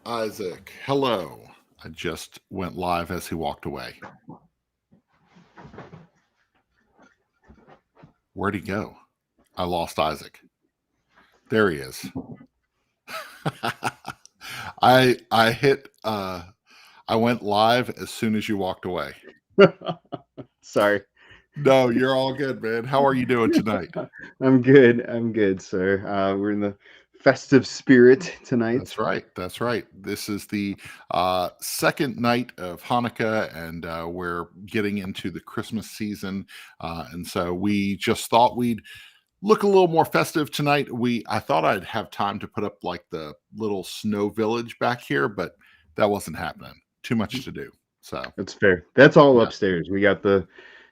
Isaac, hello. I just went live as he walked away. Where'd he go? I lost Isaac. There he is. I hit I went live as soon as you walked away. Sorry. No, you're all good, man. How are you doing tonight? I'm good, sir. We're in the festive spirit tonight. That's right. That's right. This is the second night of Hanukkah, and we're getting into the Christmas season. And so we just thought we'd look a little more festive tonight. I thought I'd have time to put up like the little snow village back here, but that wasn't happening. Too much to do. So That's fair. That's all yeah, upstairs. We got the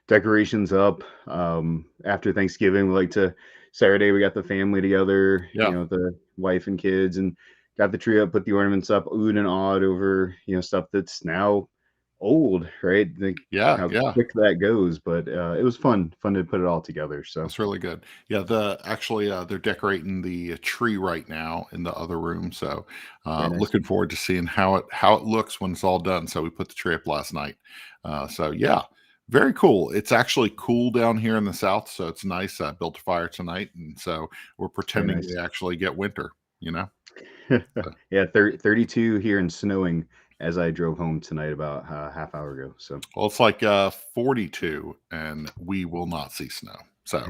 decorations up. After Thanksgiving, we like to Saturday we got the family together, yeah, the wife and kids, and got the tree up, put the ornaments up, oohed and awed over, stuff that's now old, right? Like yeah, how yeah. quick that goes. But it was fun to put it all together. So That's really good. Yeah, they're decorating the tree right now in the other room. So very nice. looking forward to seeing how it looks when it's all done. So we put the tree up last night. So yeah, very cool. It's actually cool down here in the south, so it's nice. I built a fire tonight, and so we're Very pretending nice. we actually get winter. You know. So, Yeah, 32 here and snowing as I drove home tonight about a half hour ago. So well, it's like 42, and we will not see snow. So.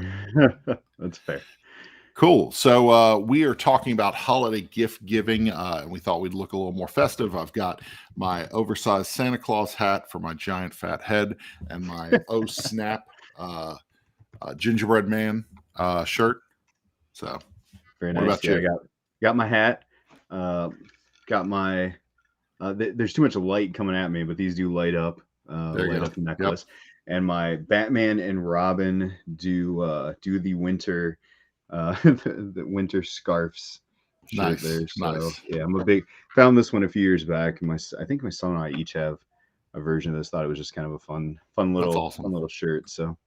that's fair. Cool. So we are talking about holiday gift giving, and we thought we'd look a little more festive. I've got my oversized Santa Claus hat for my giant fat head, and my oh snap gingerbread man shirt. So, Very what nice. about Yeah, I you? got my hat. Got my. There's too much light coming at me, but these do light up. There you Light go. up Yep. necklace, and my Batman and Robin do the winter the winter scarves shirt Nice. there. So Nice. yeah, I'm a big found this one a few years back. I think my son and I each have a version of this. Thought it was just kind of a That's awesome. fun little shirt. So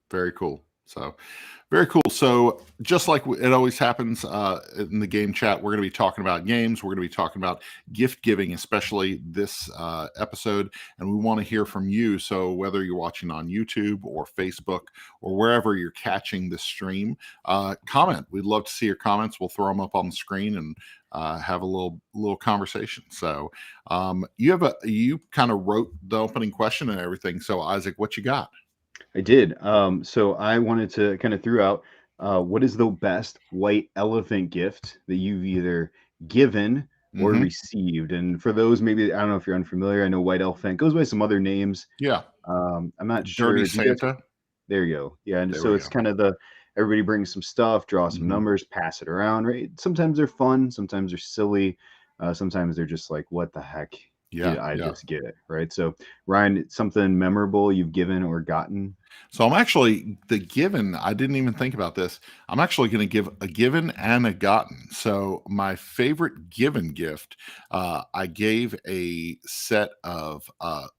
Very cool. So, very cool. So, just like it always happens in the game chat, we're going to be talking about games. We're going to be talking about gift giving, especially this episode. And we want to hear from you. So, whether you're watching on YouTube or Facebook or wherever you're catching the stream, comment. We'd love to see your comments. We'll throw them up on the screen and have a little conversation. So, you kind of wrote the opening question and everything. So, Isaac, what you got? I did. So I wanted to kind of throw out what is the best white elephant gift that you've either given or Hmm. received? And for those, maybe I don't know if you're unfamiliar. I know white elephant goes by some other names. Yeah. I'm not Dirty sure. Do you guys? Santa. There you go. Yeah, and There so we it's go. kind of the everybody brings some stuff, draw some Hmm. numbers, pass it around. Right? Sometimes they're fun, sometimes they're silly, sometimes they're just like, what the heck Yeah, did I yeah. just get? Right? So Ryan, something memorable you've given or gotten? So I'm actually the given. I didn't even think about this. I'm actually going to give a given and a gotten. So my favorite given gift, I gave a set of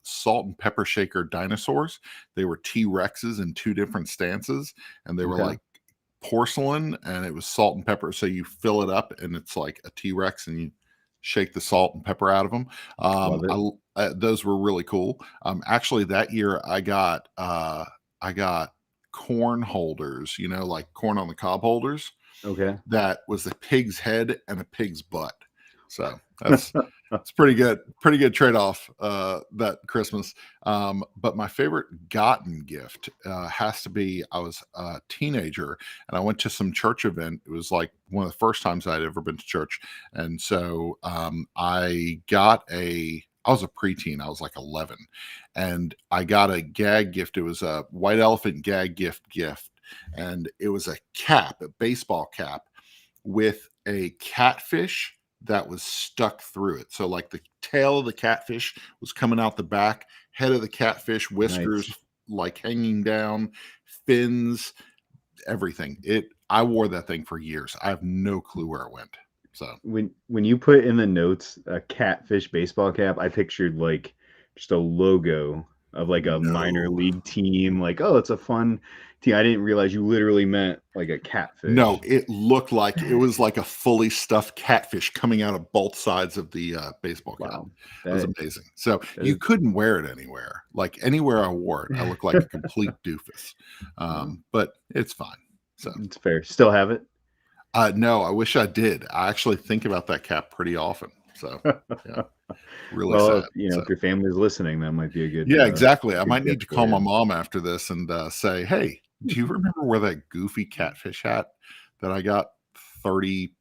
salt and pepper shaker dinosaurs. They were T Rexes in two different stances, and they were Okay. like porcelain, and it was salt and pepper. So you fill it up, and it's like a T Rex, and you shake the salt and pepper out of them. Love it. Those were really cool. Actually, that year I got corn holders, like corn on the cob holders. Okay. That was a pig's head and a pig's butt. So it's pretty good, trade off that Christmas. But my favorite gotten gift has to be I was a teenager and I went to some church event. It was like one of the first times I'd ever been to church, and so I was a preteen. I was like 11, and I got a gag gift. It was a white elephant gag gift, and it was a cap, a baseball cap, with a catfish that was stuck through it. So like the tail of the catfish was coming out the back, head of the catfish, Nice. whiskers like hanging down, fins, everything. I wore that thing for years. I have no clue where it went. So When you put in the notes a catfish baseball cap, I pictured like just a logo of like a minor no. league team. Like, oh, it's a fun I didn't realize you literally meant like a catfish. No, it looked like it was like a fully stuffed catfish coming out of both sides of the baseball cap. Wow. It was amazing. So you couldn't wear it anywhere. Like anywhere I wore it, I looked like a complete doofus. But it's fine. So it's fair. Still have it? No, I wish I did. I actually think about that cap pretty often. So yeah, really well, sad. If your family's listening, that might be a good. Yeah, exactly. I might good need to call my mom after this and say, "Hey, do you remember where that goofy catfish hat that I got 30?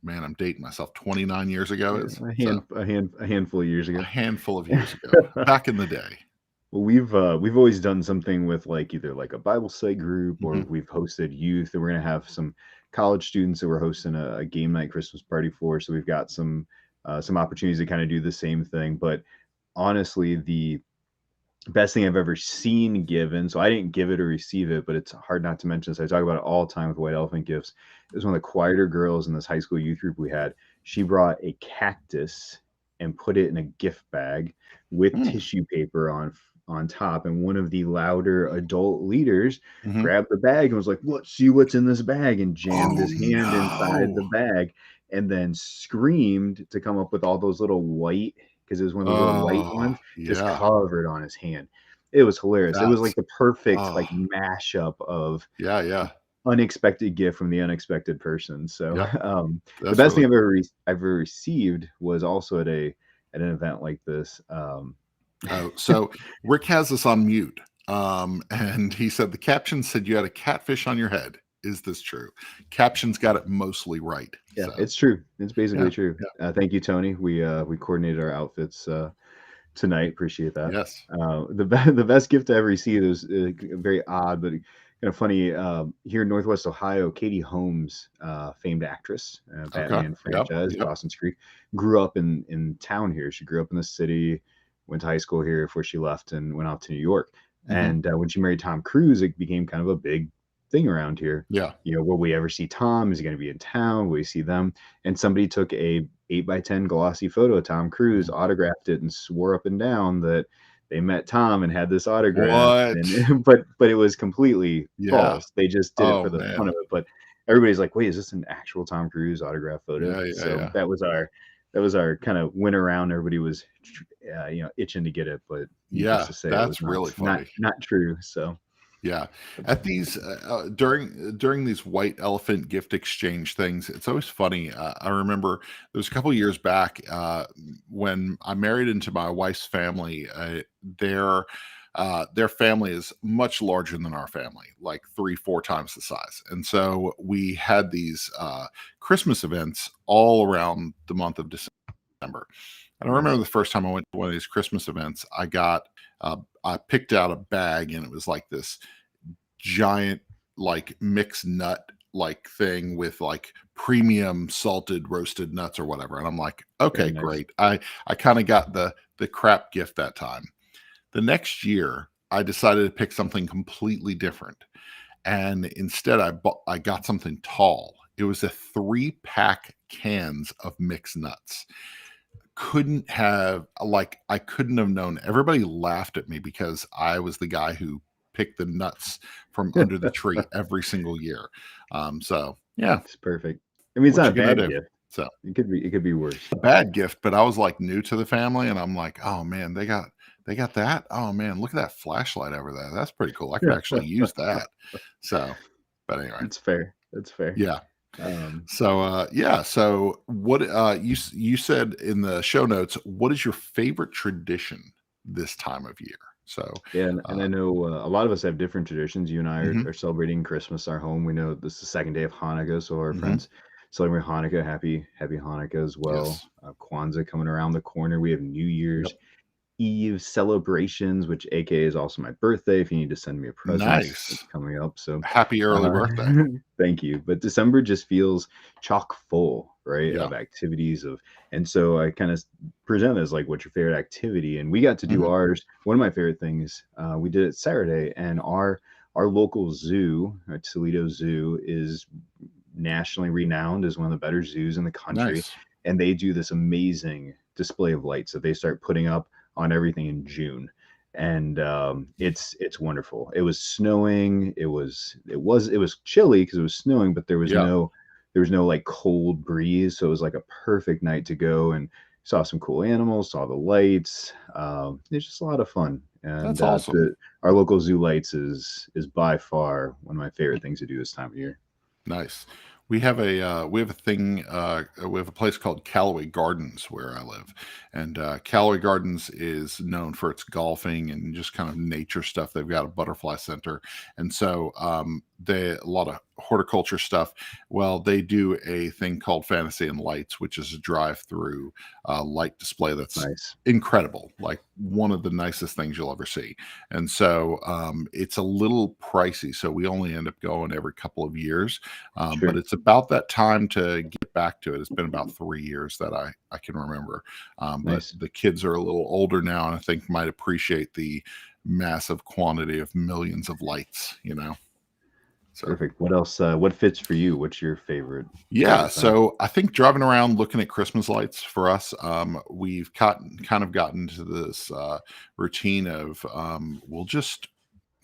Man, I'm dating myself. 29 years ago is a handful of years ago. A handful of years ago, back in the day." Well, we've always done something with like either like a Bible study group, or we've hosted youth, and we're gonna have some college students that we're hosting a game night Christmas party for. So we've got some opportunities to kind of do the same thing. But honestly, the best thing I've ever seen given, so I didn't give it or receive it, but it's hard not to mention this. I talk about it all the time with white elephant gifts. It was one of the quieter girls in this high school youth group we had. She brought a cactus and put it in a gift bag with tissue paper on top, and one of the louder adult leaders grabbed the bag and was like, see what's in this bag, and jammed his hand inside the bag, and then screamed to come up with all those little white, because it was one of the little white ones, just covered on his hand. It was hilarious. It was like the perfect like mashup of unexpected gift from the unexpected person. So the best thing I've ever received was also at an event like this. So Rick has us on mute, and he said the caption said you had a catfish on your head. Is this true? Captions got it mostly right. Yeah, so. It's true. It's basically true. Yeah. Thank you, Tony. We coordinated our outfits tonight. Appreciate that. Yes. The best gift I ever received was very odd, but kind of funny. Here in Northwest Ohio, Katie Holmes, famed actress, Batman franchise, Dawson's Creek, grew up in town here. She grew up in the city, went to high school here before she left and went off to New York. And when she married Tom Cruise, it became kind of a big thing around here. Yeah. Will we ever see Tom? Is he going to be in town? Will we see them? And somebody took a 8x10 glossy photo of Tom Cruise, autographed it, and swore up and down that they met Tom and had this autograph. But it was completely false. They just did it for the fun of it. But everybody's like, wait, is this an actual Tom Cruise autograph photo? That was our kind of went around. Everybody was itching to get it, but that's really funny. Not true. So at these during these white elephant gift exchange things, it's always funny. I remember there was a couple years back when I married into my wife's family. Their family is much larger than our family, like 3-4 times the size. And so we had these Christmas events all around the month of December. And I remember the first time I went to one of these Christmas events, I picked out a bag, and it was like this giant, like mixed nut like thing with like premium salted roasted nuts or whatever. And I'm like, okay, great. I kind of got the crap gift that time. The next year, I decided to pick something completely different. And instead I got something tall. It was a 3-pack cans of mixed nuts. I couldn't have known. Everybody laughed at me because I was the guy who picked the nuts from under the tree every single year. It's perfect. I mean, it's not a bad gift. So it could be worse. A bad gift, but I was like new to the family, and I'm like, oh man, they got that. Oh man, look at that flashlight over there. That's pretty cool. I could actually use that. So, but anyway, it's fair. That's fair. Yeah. So what you said in the show notes, what is your favorite tradition this time of year? So and I know a lot of us have different traditions. You and I are celebrating Christmas our home. We know this is the second day of Hanukkah, so our friends celebrate Hanukkah. Happy Hanukkah as well. Yes. Kwanzaa coming around the corner. We have New Year's Eve celebrations, which aka is also my birthday. If you need to send me a present, it's coming up. So happy early birthday. Thank you. But December just feels chock full, right? Of activities and so I kind of present as like, what's your favorite activity? And we got to do ours. One of my favorite things, we did it Saturday, and our local zoo, Toledo Zoo, is nationally renowned as one of the better zoos in the country. Nice. And they do this amazing display of lights that they start putting up on everything in June. and it's wonderful. It was snowing. It was chilly because it was snowing, but Yeah, there was no like cold breeze, so it was like a perfect night to go and saw some cool animals, saw the lights. It's just a lot of fun, and that's awesome. our local zoo lights is by far one of my favorite things to do this time of year. Nice. We have a place called Callaway Gardens where I live, and Callaway Gardens is known for its golfing and just kind of nature stuff. They've got a butterfly center, and so they a lot of horticulture stuff. Well, they do a thing called Fantasy and Lights, which is a drive-through light display that's Nice. incredible, like one of the nicest things you'll ever see. And so it's a little pricey, so we only end up going every couple of years, but Sure. it's about that time to get back to it. It's been about 3 years that I can remember. But Nice. the kids are a little older now, and I think might appreciate the massive quantity of millions of lights. So Perfect. What else? What fits for you? What's your yeah, favorite time? so I think driving around looking at Christmas lights for us, we've kind of gotten to this routine of we'll just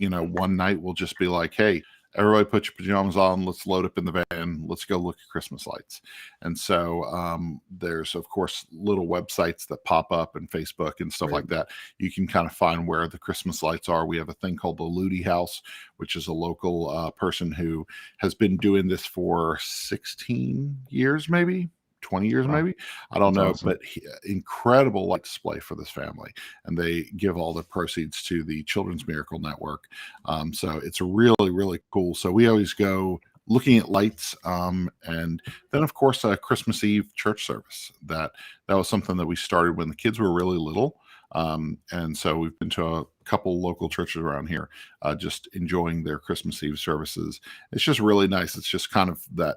one night we'll just be like, hey, everybody put your pajamas on, let's load up in the van, let's go look at Christmas lights. And so there's, of course, little websites that pop up and Facebook and stuff Right. like that. You can kind of find where the Christmas lights are. We have a thing called the Ludi House, which is a local person who has been doing this for 16 years, maybe 20 years, Wow. maybe. I don't That's know, awesome. but incredible light display for this family. And they give all the proceeds to the Children's Miracle Network. So it's really, really cool. So we always go looking at lights, and then of course a Christmas Eve church service. That was something that we started when the kids were really little, and so we've been to a couple local churches around here, just enjoying their Christmas Eve services. It's just really nice. It's just kind of that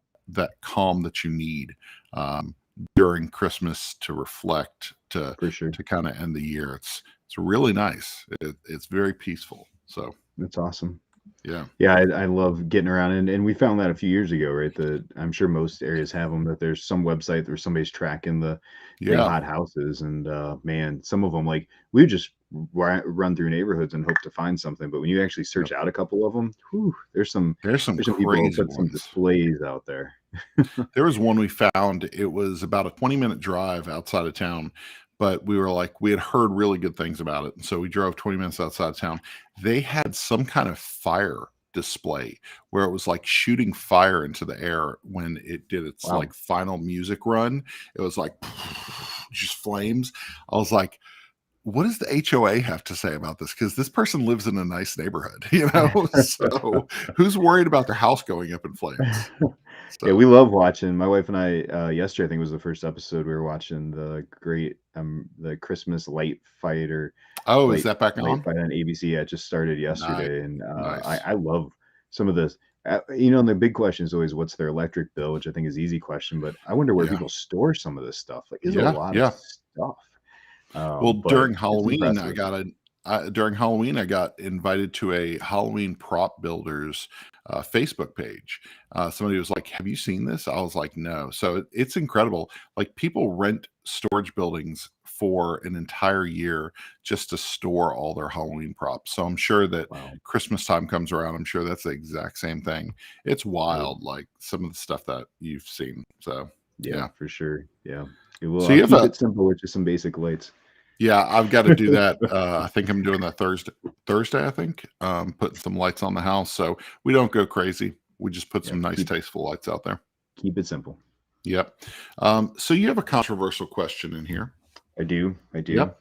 calm that you need um, during Christmas to reflect, to For sure. to kind of end the year. It's really nice. It's very peaceful. So That's awesome. yeah, Yeah, I love getting around, and we found that a few years ago, right? I'm sure most areas have them, that there's some website where somebody's tracking the big yeah, hot houses, and man, some of them, like, we would just run through neighborhoods and hope to find something, but when you actually yep. search out a couple of them, whew, There's some there's some people who crazy put some ones. displays out there. There was one we found. It was about a 20-minute drive outside of town, but we were like, we had heard really good things about it. And so we drove 20 minutes outside of town. They had some kind of fire display where it was like shooting fire into the air when it did its Wow. like final music run. It was like just flames. I was like, what does the HOA have to say about this? Because this person lives in a nice neighborhood, So who's worried about their house going up in flames? Yeah, So we love watching. My wife and I, yesterday, I think was the first episode, we were watching the Christmas oh, is that back light on? fight on ABC. Yeah, it just started Nice, yesterday, and nice. I love some of this. And the big question is always, what's their electric bill, which I think is easy question, but I wonder where Yeah, people store some of this stuff. Like, there's a yeah, lot of yeah. stuff, Well, but it's impressive. during Halloween, I got invited to a Halloween prop builders Facebook page. Somebody was like, "Have you seen this?" I was like, "No." So it's incredible. Like people rent storage buildings for an entire year just to store all their Halloween props. So I'm sure that Wow. Christmas time comes around. I'm sure that's the exact same thing. It's Right. wild, like some of the stuff that you've seen. So Yeah, yeah. for sure. Yeah. Well, So I'll you have keep a it simple with just some basic lights. Yeah, I've got to do that. I think I'm doing that Thursday, I think. Putting some lights on the house, so we don't go crazy. We just put Yeah, some nice, tasteful lights out there. keep it simple. Yep. So you have a controversial question in here. I do. I do. Yep.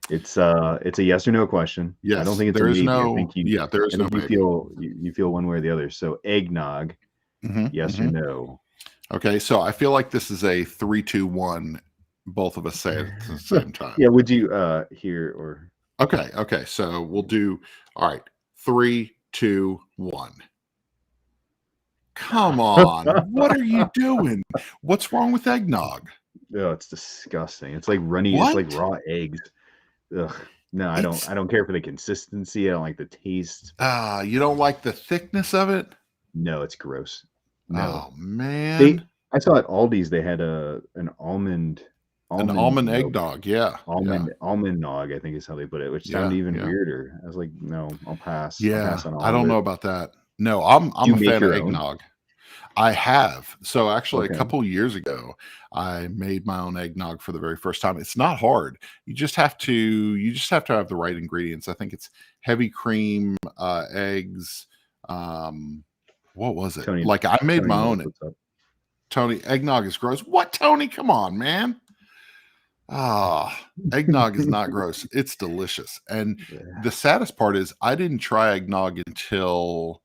It's a yes or no question. I don't Yes. think it's a There is maybe. no. Yeah. There I is no think maybe. you feel one way or the other. So eggnog, Hmm, yes or hmm. no? Okay. So I feel like this is a 3, 2, 1. Both of us say it at the same time. Yeah, would you hear or Okay. Okay. So we'll do. All right. 3, 2, 1. Come on. What are you doing? What's wrong with eggnog? Oh, it's disgusting. It's like runny, it's like What? raw eggs. Ugh. No, It's I don't care for the consistency. I don't like the taste. you don't like the thickness of it? No, it's gross. No. Oh man. They I saw at Aldi's they had a an An almond eggnog. Yeah. Almond nog, I think is how they put it, which sounded even weirder. I was like, no, I'll pass. I'll Yeah. pass on all I don't of know it. about that. No, I'm Do you a make fan of your own? eggnog. I have. So actually, a Okay. couple years ago, I made my own eggnog for the very first time. It's not hard. You just have to have the right ingredients. I think it's heavy cream, eggs. What was it? Tony, Like I made Tony my knows own. what's up. Tony, eggnog is gross. What, Tony? Come on, man. Eggnog is not gross. It's delicious. And Yeah. the saddest part is I didn't try eggnog until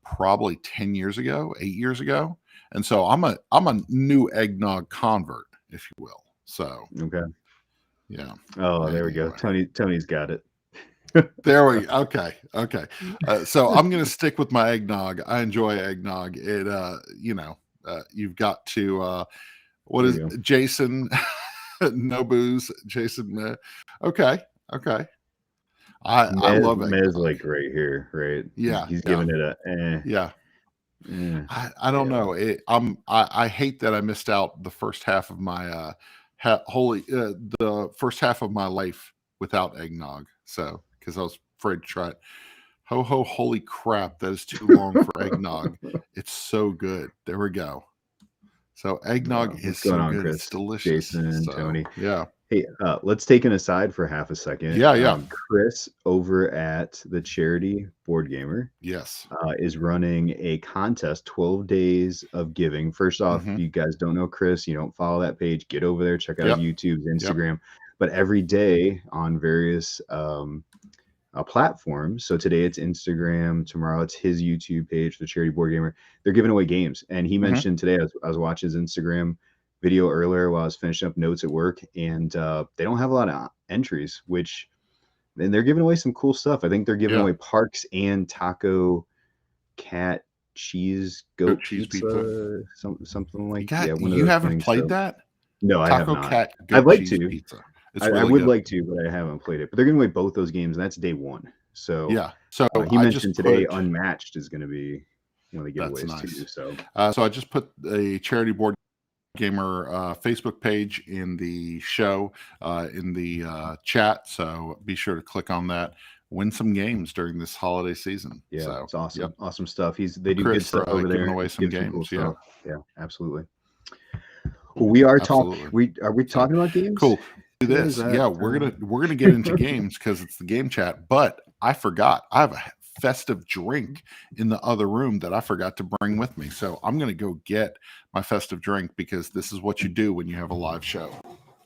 probably 10 years ago, 8 years ago. And so I'm a new eggnog convert, if you will. So Okay. yeah. Oh, there we go. Tony's got it. There we go. Okay. So I'm gonna stick with my eggnog. I enjoy eggnog. It you've got to what There is you go. Jason? No booze, Jason. Okay. I love Mez eggnog. like right here, right? Yeah, He's giving it a yeah. I don't Yeah. know. I hate that I missed out the first half of my the first half of my life without eggnog. So because I was afraid to try it. Holy crap! That is too long for eggnog. It's so good. There we go. So eggnog is What's going so on, good. Chris? It's delicious. Jason, So, Tony. yeah. Hey, let's take an aside for half a second. Yeah. Chris over at the Charity Board Gamer Yes. is running a contest, 12 days of giving. First off, if you guys don't know Chris, you don't follow that page, get over there, check out YouTube, Instagram. But every day on various platforms. So today it's Instagram, tomorrow it's his YouTube page, the Charity Board Gamer. They're giving away games. And he mentioned today, I was watching his Instagram video earlier while I was finishing up notes at work, and they don't have a lot of entries, and they're giving away some cool stuff. I think they're giving away Parks and Taco Cat Cheese Goat cheese pizza. Something like that. One of you those haven't things. played that? No, I have Taco not. Cat I'd like cheese to. Pizza. I would like to, but I haven't played it. But they're giving away both those games, and that's day one. So yeah. So he mentioned today Unmatched is going to be one of the giveaways too. So so I just put a Charity Board Gamer Facebook page in the show, in the chat. So be sure to click on that. Win some games during this holiday season. Yeah, so, it's awesome. Awesome stuff. They do Chris, good stuff over there. Giving away some games. Yeah, absolutely. Well, we are talking. Are we talking about games? Cool. Do this. Yeah, we're gonna get into games because it's the game chat. But I forgot. I have a festive drink in the other room that I forgot to bring with me. So I'm gonna go get my festive drink because this is what you do when you have a live show.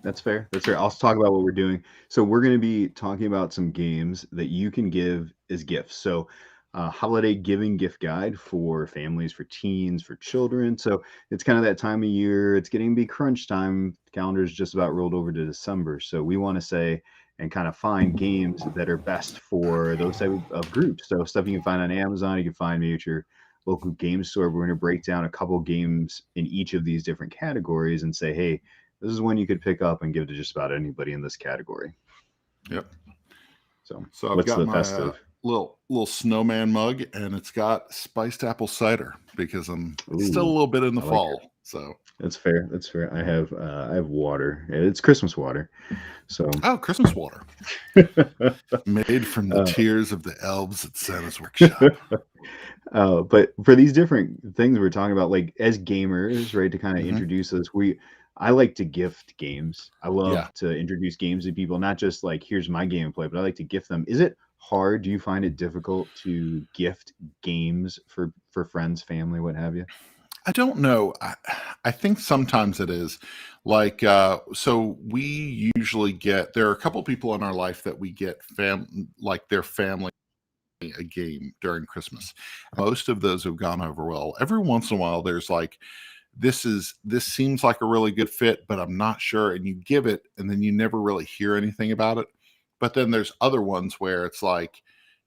That's fair. I'll talk about what we're doing. So we're going to be talking about some games that you can give as gifts. So holiday giving gift guide for families, for teens, for children. So it's kind of that time of year. It's getting to be crunch time. The calendar is just about rolled over to December. So we want to say and kind of find games that are best for those type of groups. So stuff you can find on Amazon, you can find maybe at your local game store. We're going to break down a couple games in each of these different categories and say, hey, this is one you could pick up and give to just about anybody in this category. Yep. So I've got my little snowman mug, and it's got spiced apple cider because I'm still a little bit in the fall. So that's fair. I have water. It's Christmas water. So Christmas water made from the tears of the elves at Santa's workshop. But for these different things we're talking about, like as gamers, right, to kind of introduce us, I like to gift games. I love to introduce games to people, not just like, here's my gameplay, but I like to gift them. Is it hard? Do you find it difficult to gift games for friends, family, what have you? I don't know. I think sometimes it is. Like, so we usually there are a couple people in our life that we get their family a game during Christmas. Most of those have gone over well. Every once in a while, there's like, this seems like a really good fit, but I'm not sure. And you give it, and then you never really hear anything about it. But then there's other ones where it's like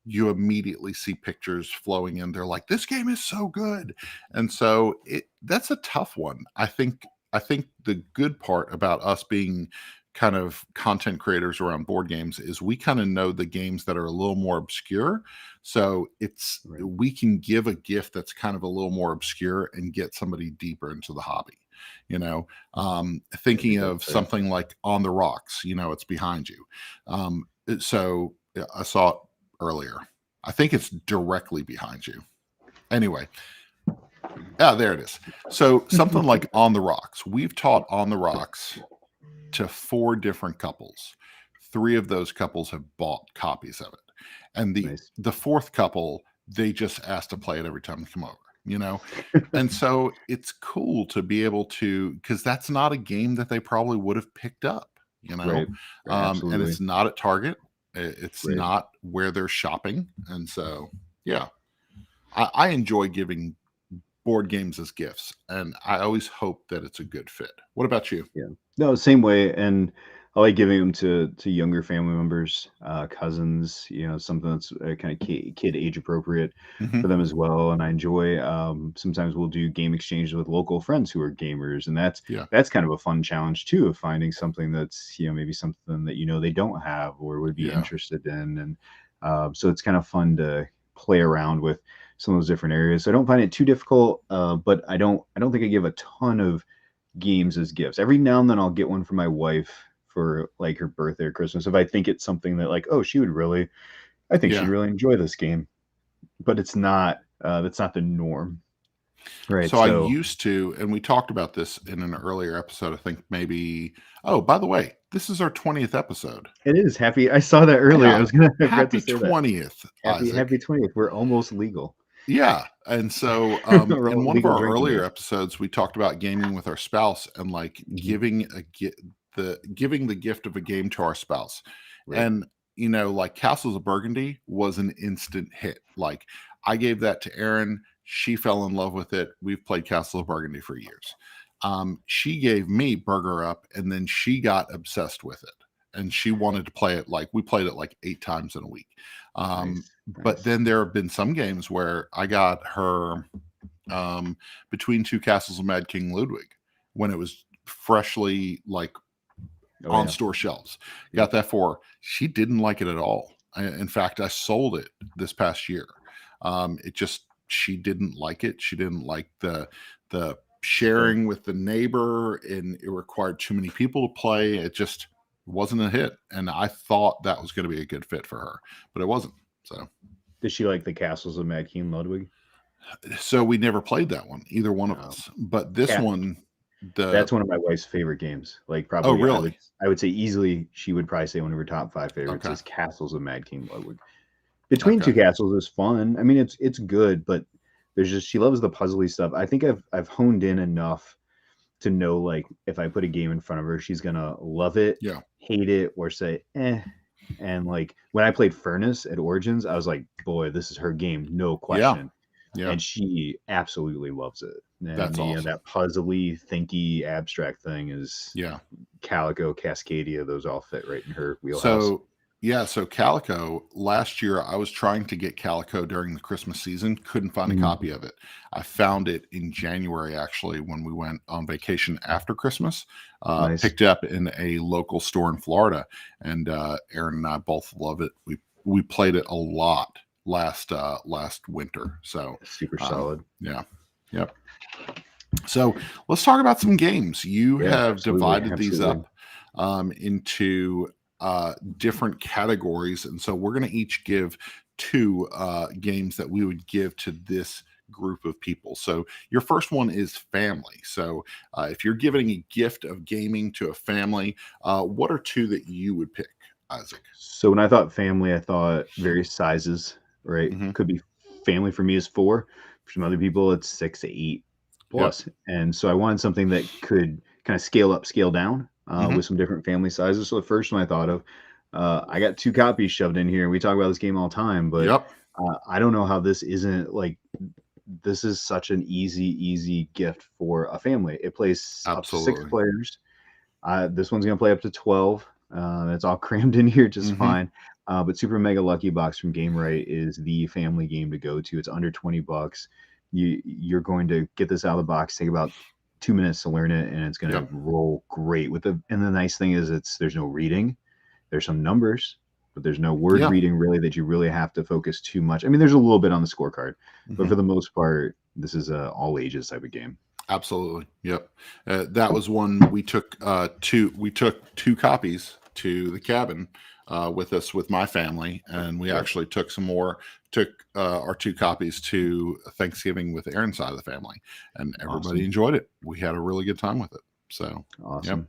you immediately see pictures flowing in. They're like, this game is so good. And so that's a tough one. I think the good part about us being kind of content creators around board games is we kind of know the games that are a little more obscure. So we can give a gift that's kind of a little more obscure and get somebody deeper into the hobby. Thinking of something like On the Rocks, it's behind you. So I saw it earlier. I think it's directly behind you. Anyway. There it is. So something like On the Rocks. We've taught On the Rocks to 4 different couples. 3 of those couples have bought copies of it. And the 4th couple, they just ask to play it every time they come over, And so it's cool to be able to, because that's not a game that they probably would have picked up, Right. And it's not at Target. It's not where they're shopping. And so, yeah, I enjoy giving board games as gifts, and I always hope that it's a good fit. What about you? Yeah, no, same way. And I like giving them to younger family members, cousins, something that's kind of kid age appropriate for them as well. And I enjoy, sometimes we'll do game exchanges with local friends who are gamers, and that's kind of a fun challenge too, of finding something that's maybe something that they don't have or would be interested in. And so it's kind of fun to play around with some of those different areas. So I don't find it too difficult, but I don't think I give a ton of games as gifts. Every now and then I'll get one for my wife for like her birthday or Christmas if I think it's something that like, oh, she'd really enjoy this game. But it's not that's not the norm. Right. So I used to, and we talked about this in an earlier episode, I think maybe, by the way, this is our 20th episode. It is. I saw that earlier. Yeah. I was going to happy 20th. Happy 20th. We're almost legal. Yeah. And so in one of our earlier episodes, we talked about gaming with our spouse and like giving the gift of a game to our spouse. Right. And, like Castles of Burgundy was an instant hit. Like I gave that to Erin. She fell in love with it. We've played Castle of Burgundy for years. She gave me Burger Up, and then she got obsessed with it. And she wanted to play it we played it like 8 times in a week. Nice. But then there have been some games where I got her Between Two Castles of Mad King Ludwig when it was freshly on store shelves. Got that for her. She didn't like it at all. In fact, I sold it this past year. She didn't like it. She didn't like the sharing with the neighbor, and it required too many people to play. It just wasn't a hit. And I thought that was going to be a good fit for her, but it wasn't. So did she like the Castles of Mad King Ludwig? So we never played that one, either one of us. But this one, that's one of my wife's favorite games. Like probably, oh really? I would say easily she would probably say one of her top 5 favorites is Castles of Mad King Ludwig. Between Two Castles is fun. I mean, it's good, but she loves the puzzly stuff. I think I've honed in enough to know like if I put a game in front of her, she's gonna love it, hate it, or say eh. And like when I played Furnace at Origins, I was like, boy, this is her game, no question. Yeah. And she absolutely loves it. And that's awesome. That puzzly, thinky, abstract thing is Calico, Cascadia, those all fit right in her wheelhouse. So Calico, last year I was trying to get Calico during the Christmas season, couldn't find a copy of it. I found it in January, actually, when we went on vacation after Christmas. Nice. Picked it up in a local store in Florida, and Erin and I both love it. We played it a lot last winter. So super solid. Yeah. Yep. So let's talk about some games. You have divided these up into different categories, and so we're going to each give 2 games that we would give to this group of people. So your first one is family. So if you're giving a gift of gaming to a family, what are 2 that you would pick, Isaac? So when I thought family, I thought various sizes, right? Could be family for me is 4. For some other people, it's 6 to 8 plus. Yep. And so I wanted something that could kind of scale up, scale down with some different family sizes. So the first one I thought of, I got 2 copies shoved in here. We talk about this game all the time, but I don't know how this isn't like, this is such an easy gift for a family. It plays up to 6 players. This one's going to play up to 12. It's all crammed in here just fine. But Super Mega Lucky Box from Game Right is the family game to go to. It's under $20. You're going to get this out of the box, take about 2 minutes to learn it, and it's going to Yep. roll great with the. And the nice thing is, there's no reading. There's some numbers, but there's no word Yeah. reading really that you really have to focus too much. I mean, there's a little bit on the scorecard, but for the most part, this is a all ages type of game. Absolutely. Yep. That was one we took two copies to the cabin with us with my family, and we actually took our 2 copies to Thanksgiving with Aaron's side of the family, and everybody enjoyed it. We had a really good time with it. So awesome.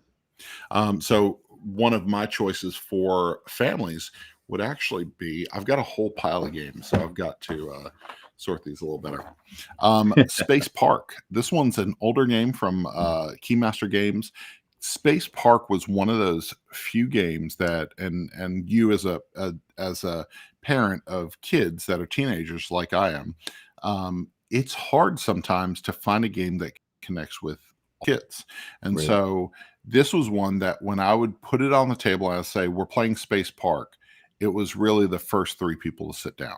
Yep. So one of my choices for families would actually be, I've got a whole pile of games, so I've got to sort these a little better. Space Park. This one's an older game from Keymaster Games. Space Park was one of those few games that, and you as a parent of kids that are teenagers like I am, it's hard sometimes to find a game that connects with kids. And so this was one that when I would put it on the table and I'd say, we're playing Space Park, it was really the first 3 people to sit down.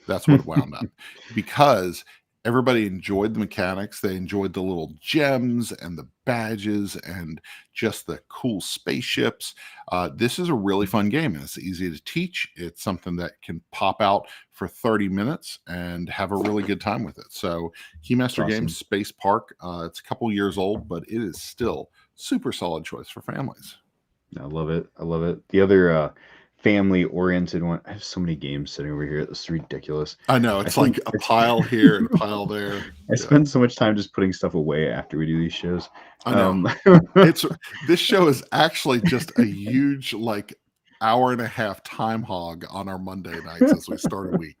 That's what it wound up, because everybody enjoyed the mechanics. They enjoyed the little gems and the badges and just the cool spaceships. This is a really fun game, and it's easy to teach. It's something that can pop out for 30 minutes and have a really good time with it. So Keymaster Games Space Park, it's a couple years old, but it is still super solid choice for families. I love it. I love it. The other family-oriented one. I have so many games sitting over here. It's ridiculous. I know. It's like a pile here and a pile there. I spend so much time just putting stuff away after we do these shows. I know. This show is actually just a huge, like, hour and a half time hog on our Monday nights as we start a week.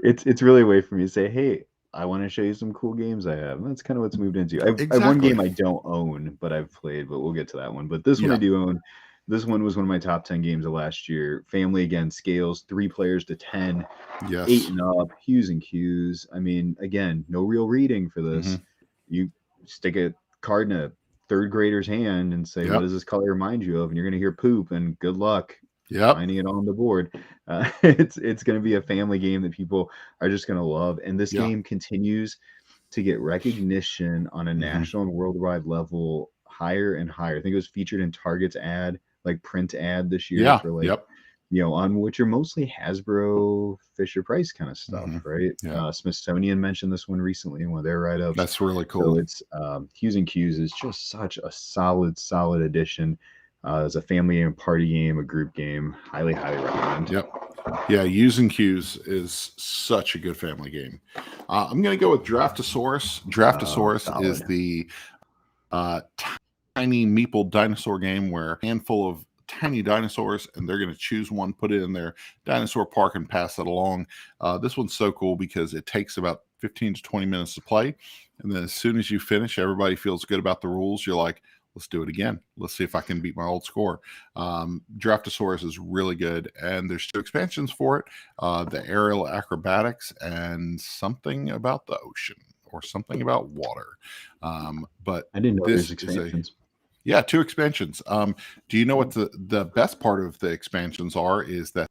It's really a way for me to say, hey, I want to show you some cool games I have. And that's kind of what's moved into. I have one game I don't own, but I've played, but we'll get to that one. But this one I do own. This one was one of my top 10 games of last year. Family again, scales, 3 players to 10, 8 and up, hues and cues. I mean, again, no real reading for this. You stick a card in a 3rd grader's hand and say, what does this color remind you of? And you're going to hear poop, and good luck finding it on the board. It's going to be a family game that people are just going to love. And this game continues to get recognition on a national and worldwide level higher and higher. I think it was featured in Target's ad, like print ad this year for like, on which are mostly Hasbro, Fisher Price kind of stuff, right? Smithsonian mentioned this one recently in one of their write-ups. That's really cool. So it's Hues and Cues is just such a solid addition. As a family and party game, a group game, highly recommend. Yeah, Hues and Cues is such a good family game. I'm going to go with Draftasaurus. Draftasaurus is the tiny meeple dinosaur game where a handful of tiny dinosaurs, and they're going to choose one, put it in their dinosaur park, and pass it along. This one's so cool because it takes about 15 to 20 minutes to play, and then as soon as you finish, everybody feels good about the rules. You're like, let's do it again. Let's see if I can beat my old score. Draftasaurus is really good, and there's 2 expansions for it, the aerial acrobatics and something about the ocean or something about water. But I didn't know there's expansions. 2 expansions. Do you know what the best part of the expansions are? Is that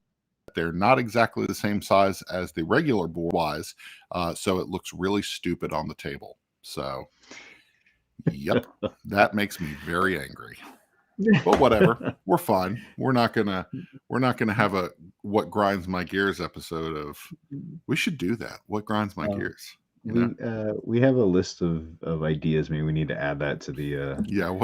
they're not exactly the same size as the regular board wise, so it looks really stupid on the table. So, yep, that makes me very angry. But whatever, we're fine. We're not gonna have a what grinds my gears episode of. We should do that. What grinds my gears? We have a list of ideas. Maybe we need to add that to the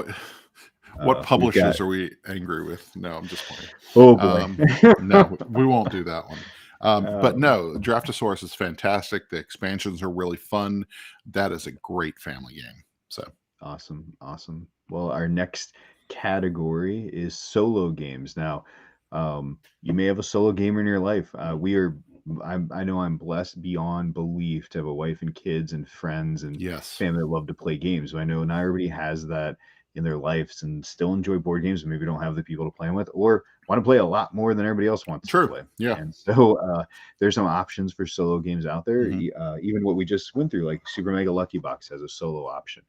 what publishers are we angry with? No, I'm just playing. Oh boy. No, we won't do that one. But no, Draftasaurus is fantastic. The expansions are really fun. That is a great family game. So awesome. Well, our next category is solo games. Now, you may have a solo gamer in your life. I know I'm blessed beyond belief to have a wife and kids and friends and family that love to play games. So I know not everybody has that in their lives and still enjoy board games and maybe don't have the people to play them with, or want to play a lot more than everybody else wants to play. And so there's some options for solo games out there. Even what we just went through, like Super Mega Lucky Box has a solo option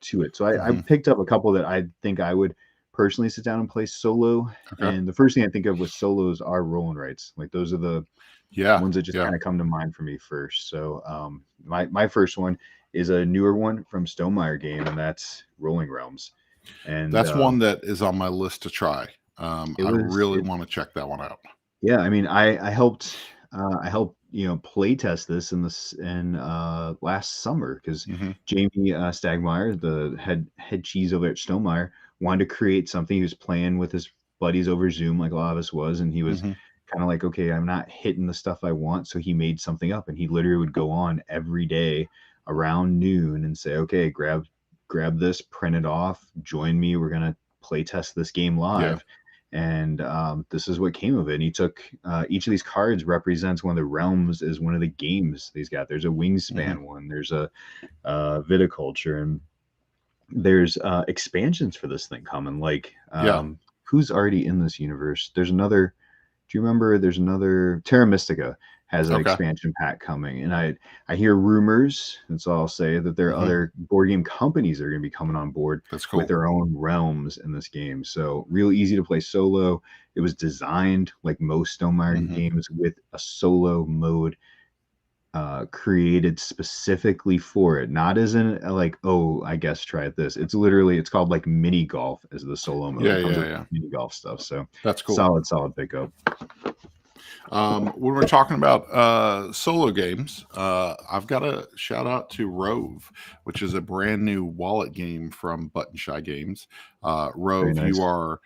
to it. So I picked up a couple that I think I would personally sit down and play solo. And the first thing I think of with solos are roll and writes. Like those are the ones that just kind of come to mind for me first. So my first one is a newer one from Stonemaier game, and that's Rolling Realms. And That's one that is on my list to try. I really want to check that one out. Yeah, I mean, I helped play test this in last summer because Jamie Stagmeyer, the head cheese over at Stonemaier, wanted to create something. He was playing with his buddies over Zoom, like a lot of us was, and he was kind of like, okay, I'm not hitting the stuff I want, so he made something up, and he literally would go on every day around noon and say, okay, grab this, print it off, join me, we're gonna play test this game live. And this is what came of it. And he took each of these cards represents one of the realms, is one of the games he's got. There's a Wingspan one, there's a Viticulture, and there's expansions for this thing coming. Like, who's already in this universe? There's another. Do you remember? There's another Terra Mystica has an expansion pack coming, and I hear rumors, and so I'll say that there are other board game companies that are going to be coming on board with their own realms in this game. So real easy to play solo. It was designed like most Stonemaier games with a solo mode created specifically for it, not as in like, oh, I guess try this. It's called like mini golf as the solo mode. Mini golf stuff. So that's cool. Solid pickup. When we're talking about solo games, I've got a shout out to Rove, which is a brand new wallet game from Button Shy Games. Rove, you are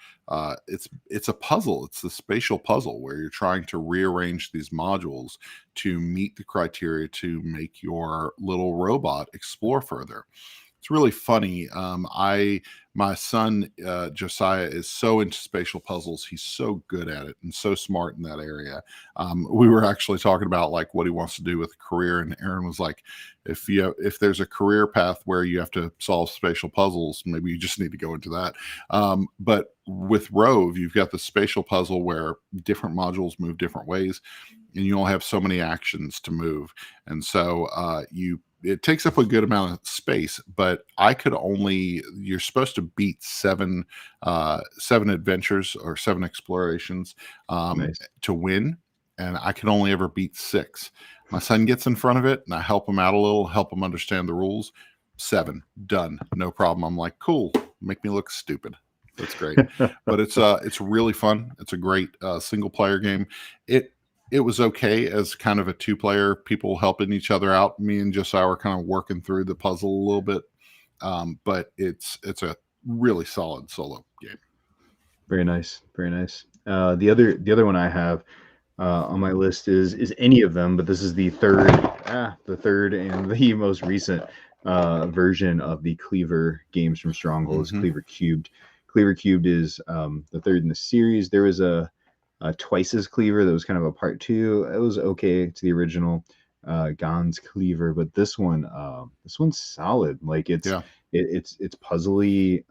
it's a puzzle. It's the spatial puzzle where you're trying to rearrange these modules to meet the criteria to make your little robot explore further. It's really funny. My son Josiah is so into spatial puzzles. He's so good at it and so smart in that area. We were actually talking about like what he wants to do with a career, and Aaron was like, if there's a career path where you have to solve spatial puzzles, maybe you just need to go into that. But with Rove, you've got the spatial puzzle where different modules move different ways, and you only have so many actions to move, and so it takes up a good amount of space, but you're supposed to beat seven adventures or 7 explorations to win. And I could only ever beat 6. My son gets in front of it and I help him out a little, help him understand the rules. 7, done. No problem. I'm like, cool. Make me look stupid. That's great. But it's really fun. It's a great single player game. It was okay as kind of a 2-player, people helping each other out. Me and Josiah were kind of working through the puzzle a little bit, but it's a really solid solo game. Very nice, very nice. The other one I have on my list is any of them, but this is the third and the most recent version of the Cleaver games from Stronghold, Cleaver Cubed. Cleaver Cubed is the third in the series. There was a Twice as Cleaver that was kind of a part 2. It was okay to the original Gon's Cleaver, but this one's solid. Like it's puzzly.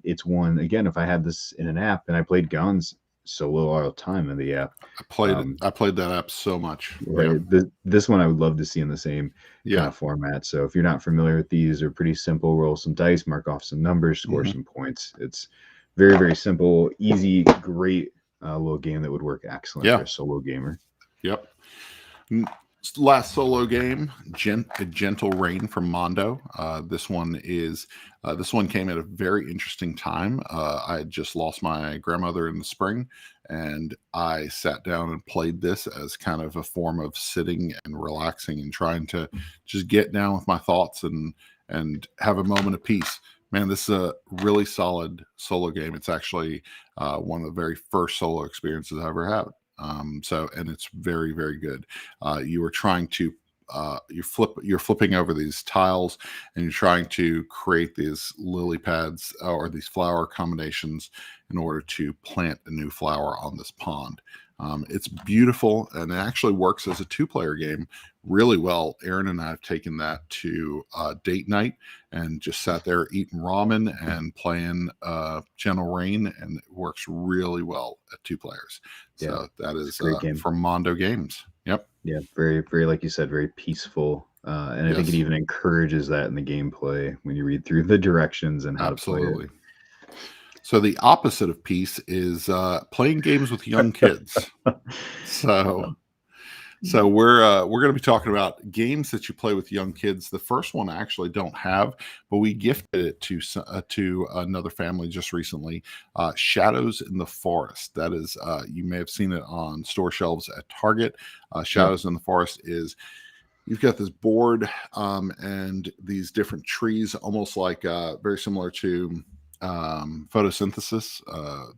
It's one, again, if I had this in an app and I played Gon's solo all the time in the app. I played that app so much. Right. This one I would love to see in the same kind of format. So if you're not familiar with these, they're pretty simple. Roll some dice, mark off some numbers, score some points. It's very, very simple, easy, great little game that would work excellent for a solo gamer. Yep. Last solo game, Gentle Rain from Mondo. This one came at a very interesting time. I had just lost my grandmother in the spring, and I sat down and played this as kind of a form of sitting and relaxing and trying to just get down with my thoughts and have a moment of peace. Man, this is a really solid solo game. It's actually one of the very first solo experiences I ever had. And it's very, very good. You are trying to you're flipping over these tiles and you're trying to create these lily pads or these flower combinations in order to plant a new flower on this pond. It's beautiful, and it actually works as a 2-player game really well. Aaron and I have taken that to date night and just sat there eating ramen and playing Gentle Rain, and it works really well at 2 players. So that is from Mondo Games. Yep. Yeah, very, very, like you said, very peaceful. And I think it even encourages that in the gameplay when you read through the directions and how to play it. So the opposite of peace is playing games with young kids. So So we're going to be talking about games that you play with young kids. The first one I actually don't have, but we gifted it to another family just recently. Shadows in the Forest. That is, you may have seen it on store shelves at Target. Shadows in the Forest is, you've got this board and these different trees, almost like very similar to photosynthesis.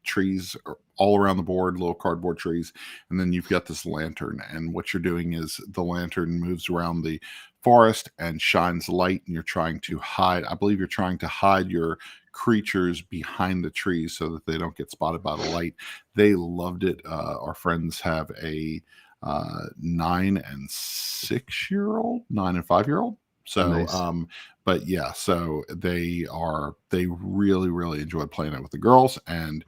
Trees are all around the board, little cardboard trees, and then you've got this lantern, and what you're doing is the lantern moves around the forest and shines light, and you're trying to hide, I believe you're trying to hide your creatures behind the trees so that they don't get spotted by the light. They loved it. Our friends have a 9 and 6-year-old, 9 and 5-year-old. So, Nice. but yeah, so they really enjoyed playing it with the girls. And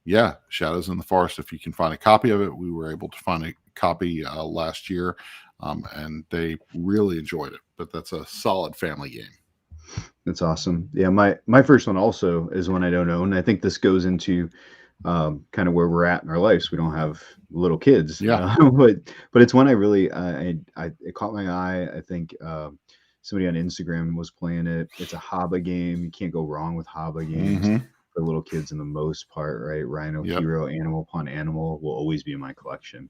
yeah, Shadows in the Forest, if you can find a copy of it, we were able to find a copy last year, and they really enjoyed it. But that's a solid family game. That's awesome. Yeah, my first one also is one I don't own. I think this goes into kind of where we're at in our lives. We don't have little kids, Yeah. but it's one I really it caught my eye. I think somebody on Instagram was playing it. It's a Haba game. You can't go wrong with Haba games for little kids in the most part, right? Rhino Yep. Hero, Animal Upon Animal will always be in my collection.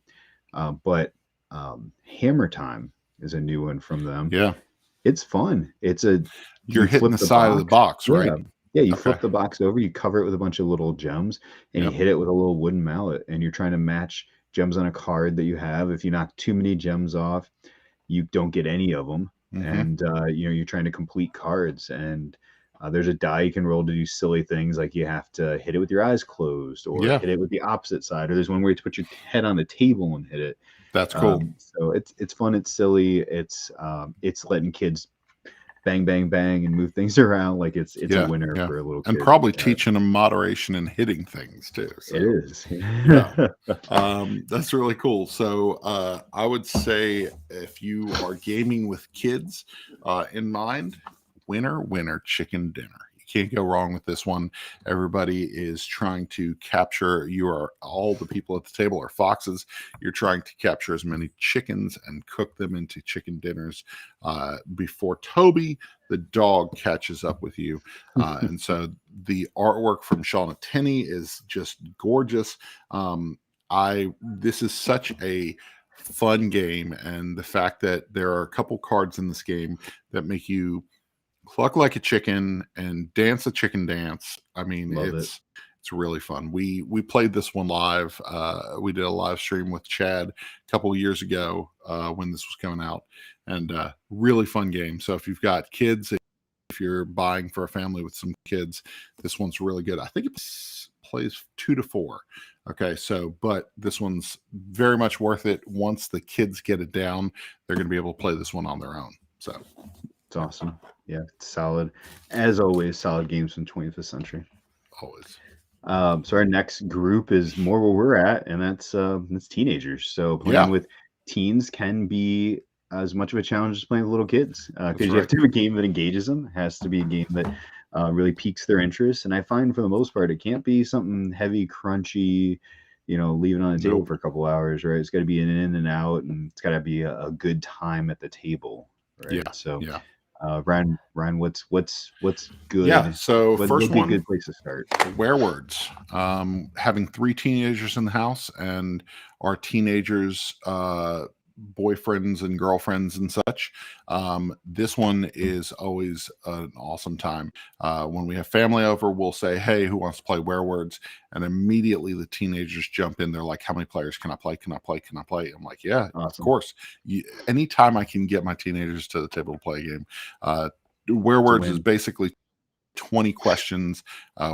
But Hammer Time is a new one from them. Yeah. It's fun. You're hitting the side of the box, right? Yeah, you Okay. flip the box over, you cover it with a bunch of little gems, and you Yep. hit it with a little wooden mallet, and you're trying to match gems on a card that you have. If you knock too many gems off, you don't get any of them, and you're trying to complete cards. And there's a die you can roll to do silly things, like you have to hit it with your eyes closed, or Yeah. hit it with the opposite side, or there's one where you have to put your head on the table and hit it. That's cool. So it's fun, it's silly, it's letting kids bang, bang, bang, and move things around. Like it's a winner for a little kid. And probably teaching them moderation and hitting things too. So. It is. Yeah. That's really cool. So I would say if you are gaming with kids in mind, winner, chicken dinner. You can't go wrong with this one. Everybody is trying to capture, all the people at the table are foxes. You're trying to capture as many chickens and cook them into chicken dinners before Toby, the dog, catches up with you. And so the artwork from Shauna Tenney is just gorgeous. This is such a fun game, and the fact that there are a couple cards in this game that make you cluck like a chicken and dance a chicken dance. I mean, it's really fun. We played this one live. We did a live stream with Chad a couple of years ago when this was coming out, and really fun game. So if you've got kids, if you're buying for a family with some kids, this one's really good. I think it plays 2 to 4. Okay, so but this one's very much worth it. Once the kids get it down, they're going to be able to play this one on their own. So it's awesome. Yeah, it's solid. As always, solid games from 25th century. Always. So our next group is more where we're at, and that's teenagers. So playing with teens can be as much of a challenge as playing with little kids, because you have to have a game that engages them. It has to be a game that really piques their interest. And I find for the most part, it can't be something heavy, crunchy, leaving on the table for a couple hours, right? It's got to be an in and out, and it's got to be a good time at the table, right? Yeah. So Ryan, what's good? Yeah. So what first would be one, a good place to start. Werewords. Having 3 teenagers in the house, and our teenagers, boyfriends and girlfriends and such. This one is always an awesome time. When we have family over, we'll say, "Hey, who wants to play Werewords?" And immediately the teenagers jump in. They're like, "How many players can I play? Can I play? Can I play?" I'm like, "Yeah, Awesome. of course." Anytime I can get my teenagers to the table to play a game. Werewords is basically 20 questions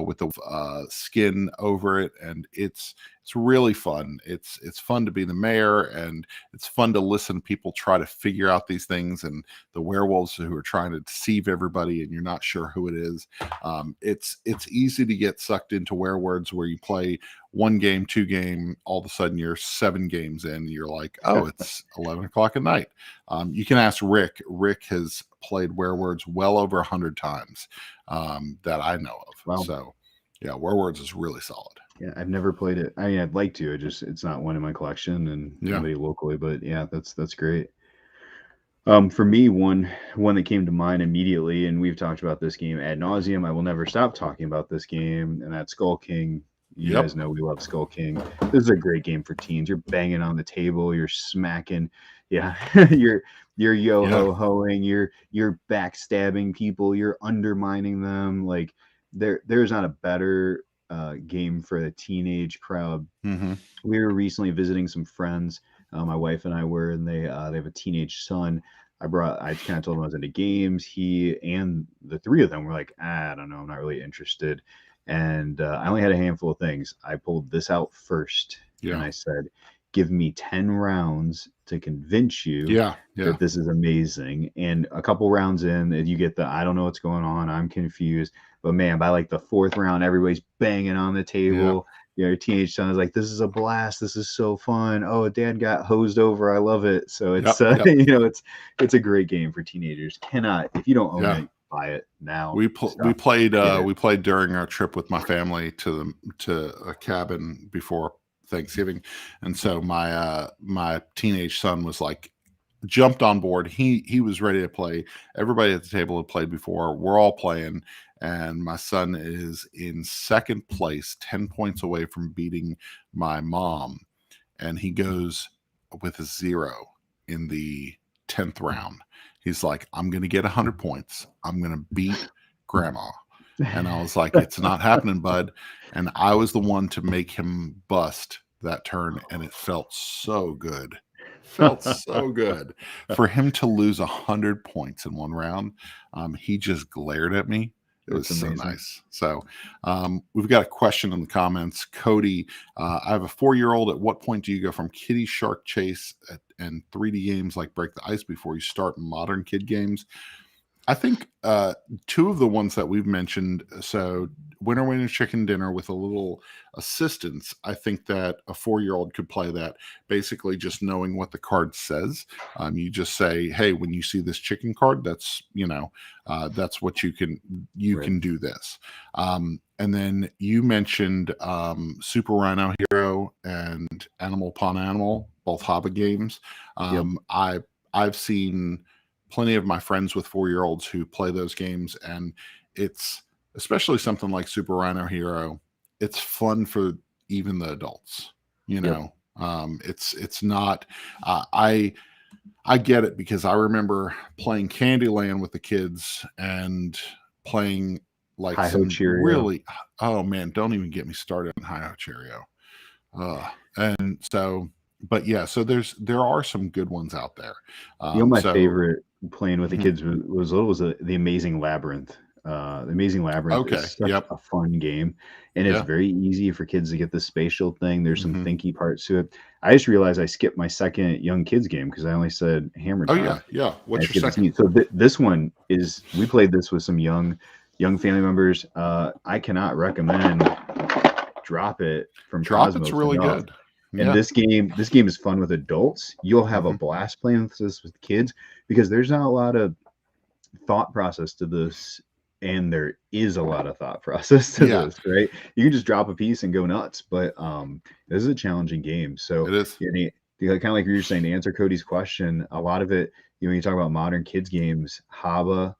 with the skin over it, and it's really fun. It's fun to be the mayor, and it's fun to listen to people try to figure out these things, and the werewolves who are trying to deceive everybody and you're not sure who it is. It's easy to get sucked into Werewords, where you play 1 game, 2 game, all of a sudden you're 7 games in, and you're like, oh, it's 11 o'clock at night. You can ask Rick. Rick has played Werewords well over 100 times that I know of. Wow. So yeah, Werewords is really solid. Yeah, I've never played it. I mean, I'd like to. It's not one in my collection, and Yeah. nobody locally. But yeah, that's great. For me, one that came to mind immediately, and we've talked about this game ad nauseum. I will never stop talking about this game, and that's Skull King. You Yep. guys know we love Skull King. This is a great game for teens. You're banging on the table, you're smacking, yeah, you're yo ho hoing, you're backstabbing people, you're undermining them. Like there's not a better game for the teenage crowd. Mm-hmm. We were recently visiting some friends. My wife and I were, and they have a teenage son. I kind of told him I was into games. He and the three of them were like, I don't know, I'm not really interested. And I only had a handful of things. I pulled this out first, and I said, give me 10 rounds to convince you that this is amazing. And a couple rounds in, you get the, I don't know what's going on, I'm confused. But man, by like the fourth round, everybody's banging on the table. Your teenage son is like, this is a blast, this is so fun. Oh, dad got hosed over, I love it. So it's it's a great game for teenagers. If you don't own it, buy it now. We played during our trip with my family to a cabin before Thanksgiving, and so my teenage son was like, jumped on board. He was ready to play. Everybody at the table had played before. We're all playing, and my son is in second place, 10 points away from beating my mom, and he goes with a 0 in the 10th round. He's like, I'm going to get 100 points. I'm going to beat grandma. And I was like, it's not happening, bud. And I was the one to make him bust that turn. And it felt so good. Felt so good for him to lose 100 points in one round. He just glared at me. It was so nice. So we've got a question in the comments. Cody, I have a 4-year-old. At what point do you go from Kitty Shark Chase and 3D games like Break the Ice before you start modern kid games? I think 2 of the ones that we've mentioned, so Winner Chicken Dinner with a little assistance, I think that a 4-year-old could play that, basically just knowing what the card says. You just say, hey, when you see this chicken card, that's that's what you can do this. And then you mentioned Super Rhino and Animal Upon Animal, both Hobby games. I've seen plenty of my friends with 4-year-olds who play those games, and it's especially something like Super Rhino Hero. It's fun for even the adults, it's not, I get it, because I remember playing Candyland with the kids and playing like Hi-Ho Cheerio. Really, oh man, don't even get me started on Hi-Ho Cheerio. And so, but yeah, so there are some good ones out there. My favorite playing with the kids was the Amazing Labyrinth. The Amazing Labyrinth is such a fun game, and it's very easy for kids to get the spatial thing. There's some thinky parts to it. I just realized I skipped my second young kids game because I only said Hammer Time. What's your second? So this one is, we played this with some young family members. I cannot recommend Drop It from Cosmos. It's really good. And this game is fun with adults. You'll have a blast playing this with kids, because there's not a lot of thought process to this, and there is a lot of thought process to this, right? You can just drop a piece and go nuts, but this is a challenging game. So it is. Kind of like you were saying, to answer Cody's question, a lot of it, when you talk about modern kids games, Haba,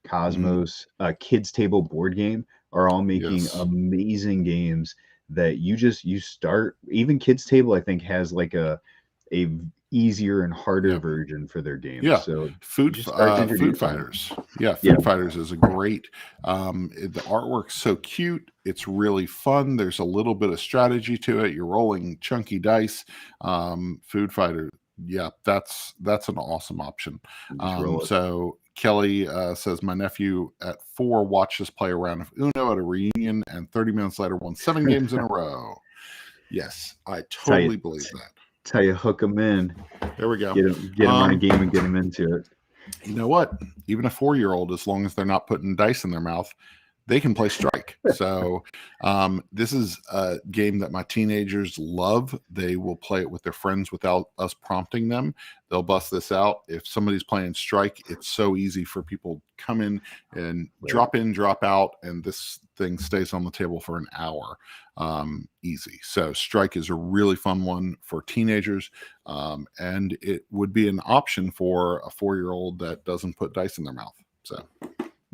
Cosmos, Kids Table board game are all making amazing games that you start. Even Kids Table, I think, has like a easier and harder version for their games. So Food Fighters. Food Fighters is a great, the artwork's so cute. It's really fun. There's a little bit of strategy to it. You're rolling chunky dice. Food Fighter. Yeah, that's an awesome option. So Kelly says, my nephew at 4 watched us play a round of Uno at a reunion, and 30 minutes later won 7 games in a row. Yes, I totally believe that. Tell you, hook them in. There we go. Get them on a game and get them into it. You know what? Even a 4-year-old, as long as they're not putting dice in their mouth, they can play Strike. So this is a game that my teenagers love. They will play it with their friends without us prompting them. They'll bust this out. If somebody's playing Strike, it's so easy for people to come in and drop in, drop out, and this thing stays on the table for an hour. Easy. So Strike is a really fun one for teenagers, and it would be an option for a 4-year-old that doesn't put dice in their mouth. So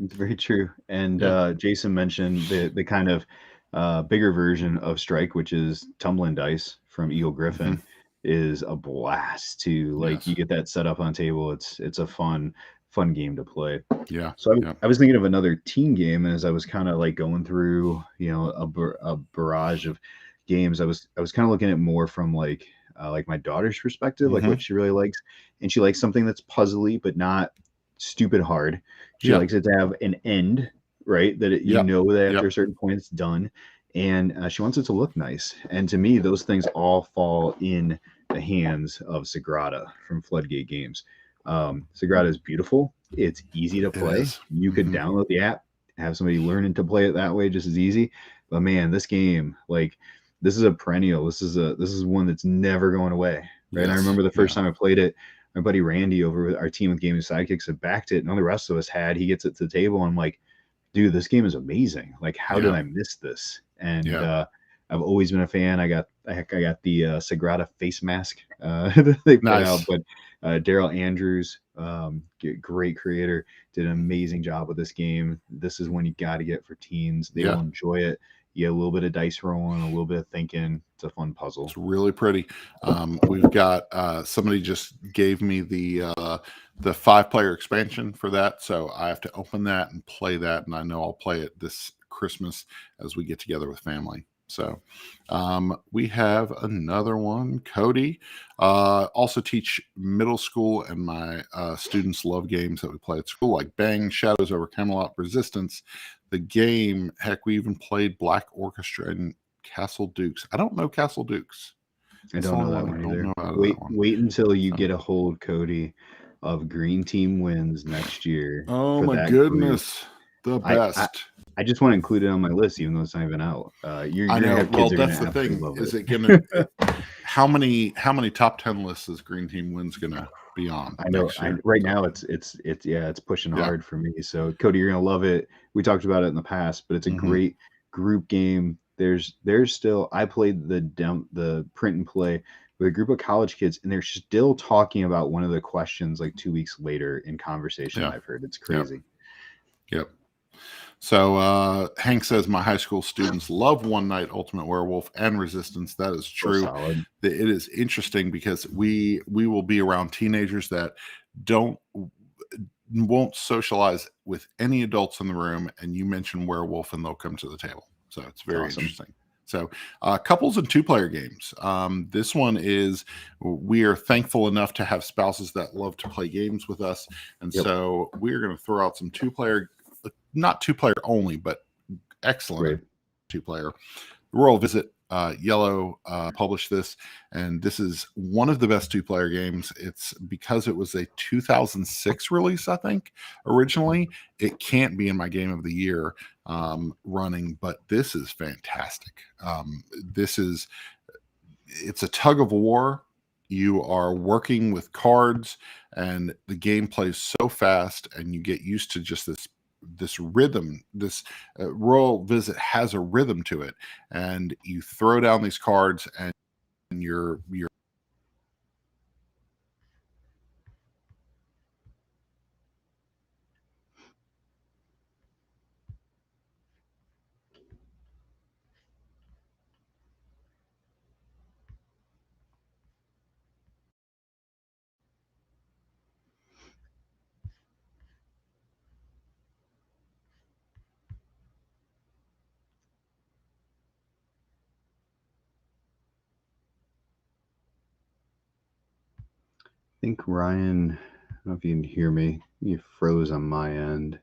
it's very true. And Jason mentioned the kind of bigger version of Strike, which is tumbling dice from Eagle Griffin, is a blast too. Like you get that set up on table. It's a fun game to play. Yeah. So I was thinking of another teen game, and as I was kind of like going through, a barrage of games, I was kind of looking at more from like my daughter's perspective, like what she really likes, and she likes something that's puzzly but not stupid hard. She likes it to have an end, right? That that after a certain point it's done, and she wants it to look nice. And to me, those things all fall in the hands of Sagrada from Floodgate Games. Sagrada is beautiful. It's easy to play. You could download the app, have somebody learning to play it that way just as easy. But man, this game, like, this is a perennial. This is one that's never going away. Right. And I remember the first time I played it, my buddy Randy over with our team of gaming sidekicks had backed it, and all the rest of us had. He gets it to the table, and I'm like, dude, this game is amazing. Like, how did I miss this? And I've always been a fan. I got the Sagrada face mask that they put out, but Daryl Andrews, great creator, did an amazing job with this game. This is one you got to get for teens. They will enjoy it. You get a little bit of dice rolling, a little bit of thinking. It's a fun puzzle. It's really pretty. We've got somebody just gave me the 5-player expansion for that, so I have to open that and play that, and I know I'll play it this Christmas as we get together with family. So we have another one. Cody, also teach middle school, and my students love games that we play at school, like Bang, Shadows over Camelot, Resistance. The game, heck, we even played Black Orchestra and Castle Dukes. I don't know Castle Dukes. I don't know that one either. Wait until you get a hold, Cody, of Green Team Wins next year. Oh my goodness, the best. I just want to include it on my list, even though it's not even out. I know. Well, that's the thing. Is it going to? How many top 10 lists is Green Team Wins going to be on? I know. Right now, it's pushing hard for me. So, Cody, you're going to love it. We talked about it in the past, but it's a great group game. There's still. I played the print and play with a group of college kids, and they're still talking about one of the questions like 2 weeks later in conversation. I've heard it's crazy. Yep. So Hank says my high school students love One Night, Ultimate Werewolf, and Resistance. That is true. It is interesting because we will be around teenagers that won't socialize with any adults in the room, and you mention werewolf and they'll come to the table. So it's very interesting. So couples and 2-player games. This one is, we are thankful enough to have spouses that love to play games with us. And so we're going to throw out some 2-player, not 2-player only, but excellent 2-player. Royal Visit, Yellow published this, and this is one of the best 2-player games. It's because it was a 2006 release, I think, originally. It can't be in my game of the year running, but this is fantastic. It's a tug of war. You are working with cards, and the game plays so fast, and you get used to just this rhythm. This Royal Visit has a rhythm to it, and you throw down these cards, and you're I think Ryan, I don't know if you can hear me. You froze on my end.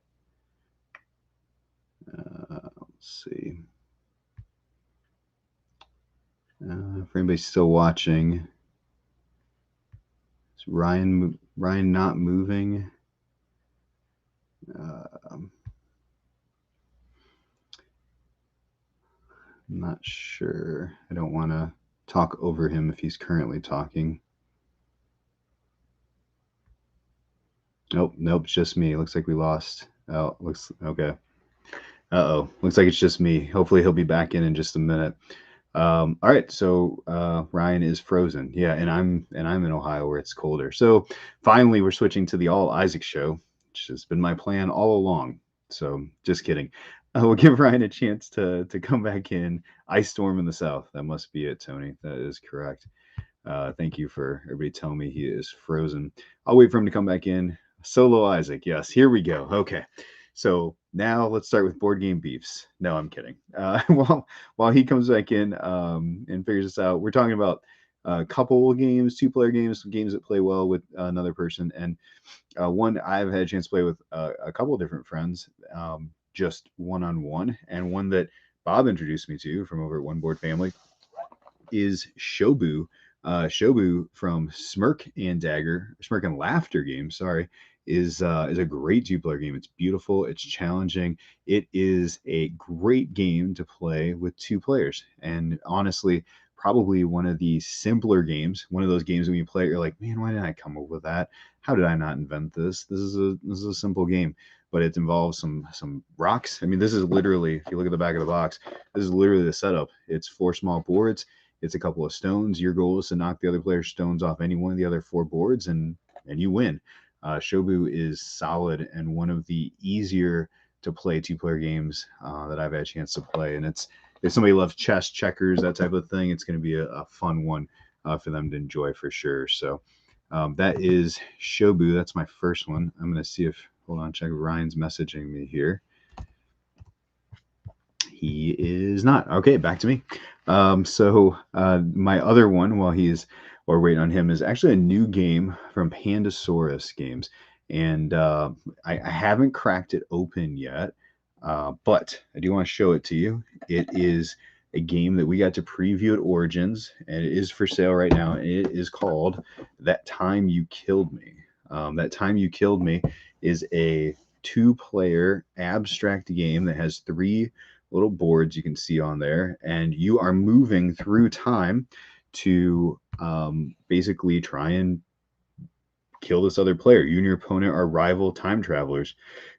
Let's see. For anybody still watching, is Ryan not moving? I'm not sure. I don't want to talk over him if he's currently talking. Nope, it's just me. Looks like we lost. Oh, looks okay. Uh-oh. Looks like it's just me. Hopefully he'll be back in just a minute. All right, so Ryan is frozen. Yeah, and I'm in Ohio where it's colder. So finally we're switching to the All Isaac show, which has been my plan all along. So just kidding. We'll give Ryan a chance to come back in. Ice storm in the south. That must be it, Tony. That is correct. Thank you for everybody telling me he is frozen. I'll wait for him to come back in. Solo Isaac. Yes, here we go. Okay. So now let's start with board game beefs. No, I'm kidding. While he comes back in and figures this out, we're talking about a couple games, 2-player games, games that play well with another person, and one I've had a chance to play with a couple of different friends, just one-on-one, and one that Bob introduced me to from over at One Board Family is Shobu. Shobu from Smirk and Laughter Games. Sorry, is a great 2-player game. It's beautiful. It's challenging. It is a great game to play with 2 players. And honestly, probably one of the simpler games. One of those games when you play it, you're like, man, why didn't I come up with that? How did I not invent this? This is a simple game, but it involves some rocks. I mean, this is literally, if you look at the back of the box, this is literally the setup. It's 4 small boards. It's a couple of stones. Your goal is to knock the other player's stones off any one of the other 4 boards, and you win. Shobu is solid and one of the easier to play 2-player games that I've had a chance to play. And it's, if somebody loves chess, checkers, that type of thing, it's going to be a fun one for them to enjoy for sure. So that is Shobu. That's my first one. I'm going to see if, hold on, check if Ryan's messaging me here. He is not. Okay, back to me. So my other one, while we're waiting on him, is actually a new game from Pandasaurus Games, and I haven't cracked it open yet, but I do want to show it to you. It is a game that we got to preview at Origins, and it is for sale right now. And it is called That Time You Killed Me. That Time You Killed Me is a 2-player abstract game that has 3 little boards you can see on there, and you are moving through time to basically try and kill this other player. You and your opponent are rival time travelers,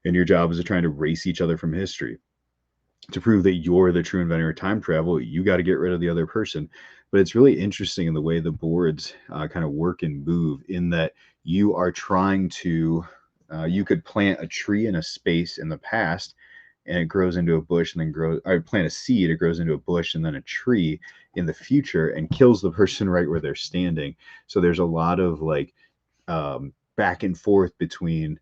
and your job is to try to race each other from history. To prove that you're the true inventor of time travel, you got to get rid of the other person. But it's really interesting in the way the boards kind of work and move, in that you are trying to, you could plant a tree in a space in the past, and it grows into a bush, and then grows, or plant a seed, it grows into a bush and then a tree in the future and kills the person right where they're standing. So there's a lot of like back and forth between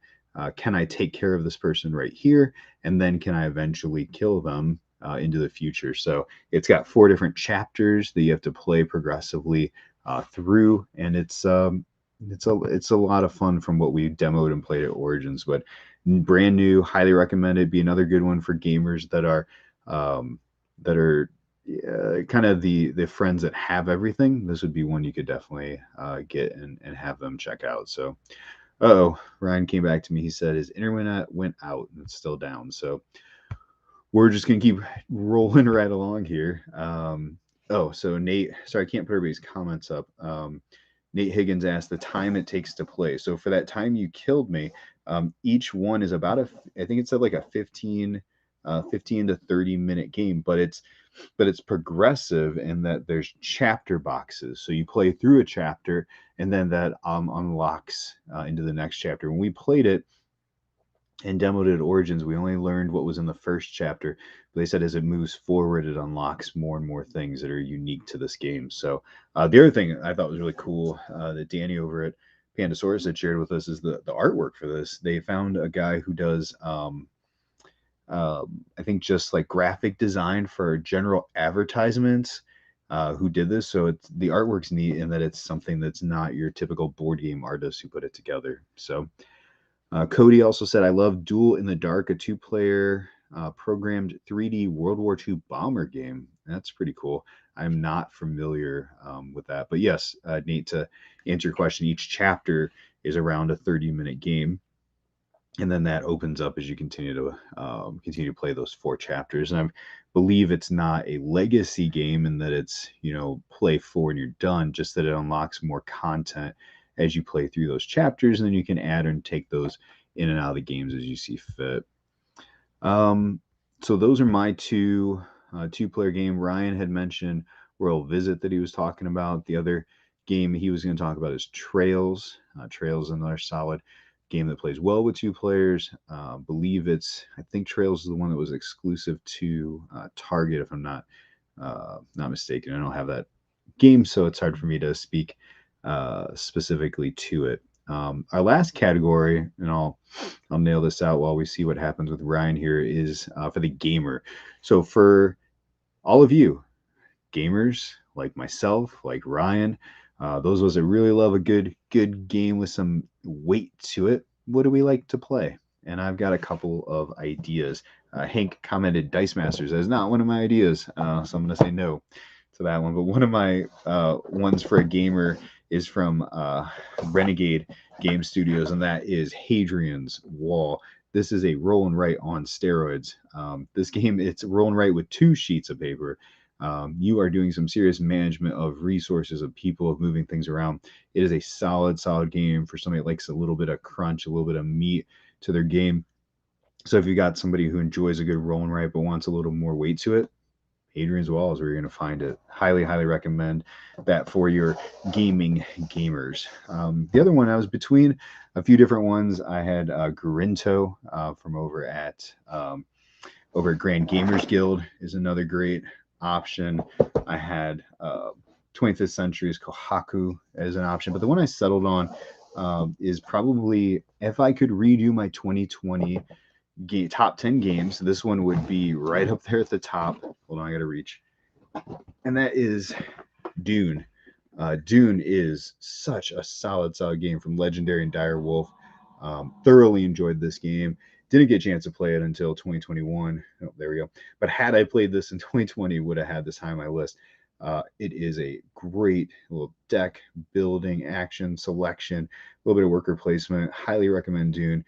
can I take care of this person right here, and then can I eventually kill them into the future. So it's got 4 different chapters that you have to play progressively through, and it's a lot of fun from what we demoed and played at Origins, but brand new, highly recommended. Be another good one for gamers that are kind of the friends that have everything. This would be one you could definitely get and have them check out. So Ryan came back to me. He said his internet went out and it's still down, so we're just gonna keep rolling right along here. So Nate, sorry, I can't put everybody's comments up. Nate Higgins asked the time it takes to play. So for That Time You Killed Me, each one is about I think it's like a 15 to 30-minute game, but it's progressive in that there's chapter boxes. So you play through a chapter, and then that unlocks into the next chapter. When we played it and demoed it at Origins, we only learned what was in the first chapter. But they said as it moves forward, it unlocks more and more things that are unique to this game. So the other thing I thought was really cool that Danny over at Pandasaurus had shared with us is the artwork for this. They found a guy who does I think just like graphic design for general advertisements who did this. So the artwork's neat in that it's something that's not your typical board game artist who put it together. So Cody also said, I love Duel in the Dark, a 2-player programmed 3D World War II bomber game. That's pretty cool. I'm not familiar with that. But yes, Nate, to answer your question, each chapter is around a 30-minute game. and then that opens up as you continue to play those 4 chapters. And I believe it's not a legacy game in that it's, play 4 and you're done, just that it unlocks more content as you play through those chapters, and then you can add and take those in and out of the games as you see fit. So those are my two-player game. Ryan had mentioned Royal Visit that he was talking about. The other game he was going to talk about is Trails. Trails is another solid game that plays well with 2 players. I think Trails is the one that was exclusive to Target, if I'm not mistaken. I don't have that game, so it's hard for me to speak specifically to it. Our last category, and I'll nail this out while we see what happens with Ryan here, is for the gamer. So for all of you gamers like myself, like Ryan, those of us that really love a good game with some weight to it, what do we like to play? And I've got a couple of ideas. Hank commented Dice Masters. That is not one of my ideas, so I'm going to say no to that one. But one of my ones for a gamer is from Renegade Game Studios, and that is Adrians Wall. This is a roll and write on steroids. This game, it's roll and write with 2 sheets of paper. You are doing some serious management of resources, of people, of moving things around. It is a solid game for somebody that likes a little bit of crunch, a little bit of meat to their game. So if you got somebody who enjoys a good roll and write but wants a little more weight to it, Adrian's Wall is where you're going to find it. Highly recommend that for your gaming gamers. The other one, I was between a few different ones. I had Garinto from over at Grand Gamers Guild is another great option. I had 25th Century's Kohaku as an option, but the one I settled on is probably, if I could redo my 2020 top 10 games, this one would be right up there at the top. Hold on, I gotta reach. And that is Dune. Dune is such a solid game from Legendary and Dire Wolf. Thoroughly enjoyed this game. Didn't get a chance to play it until 2021. Oh, there we go. But had I played this in 2020, would have had this high on my list. It is a great little deck building, action selection, a little bit of worker placement. Highly recommend Dune.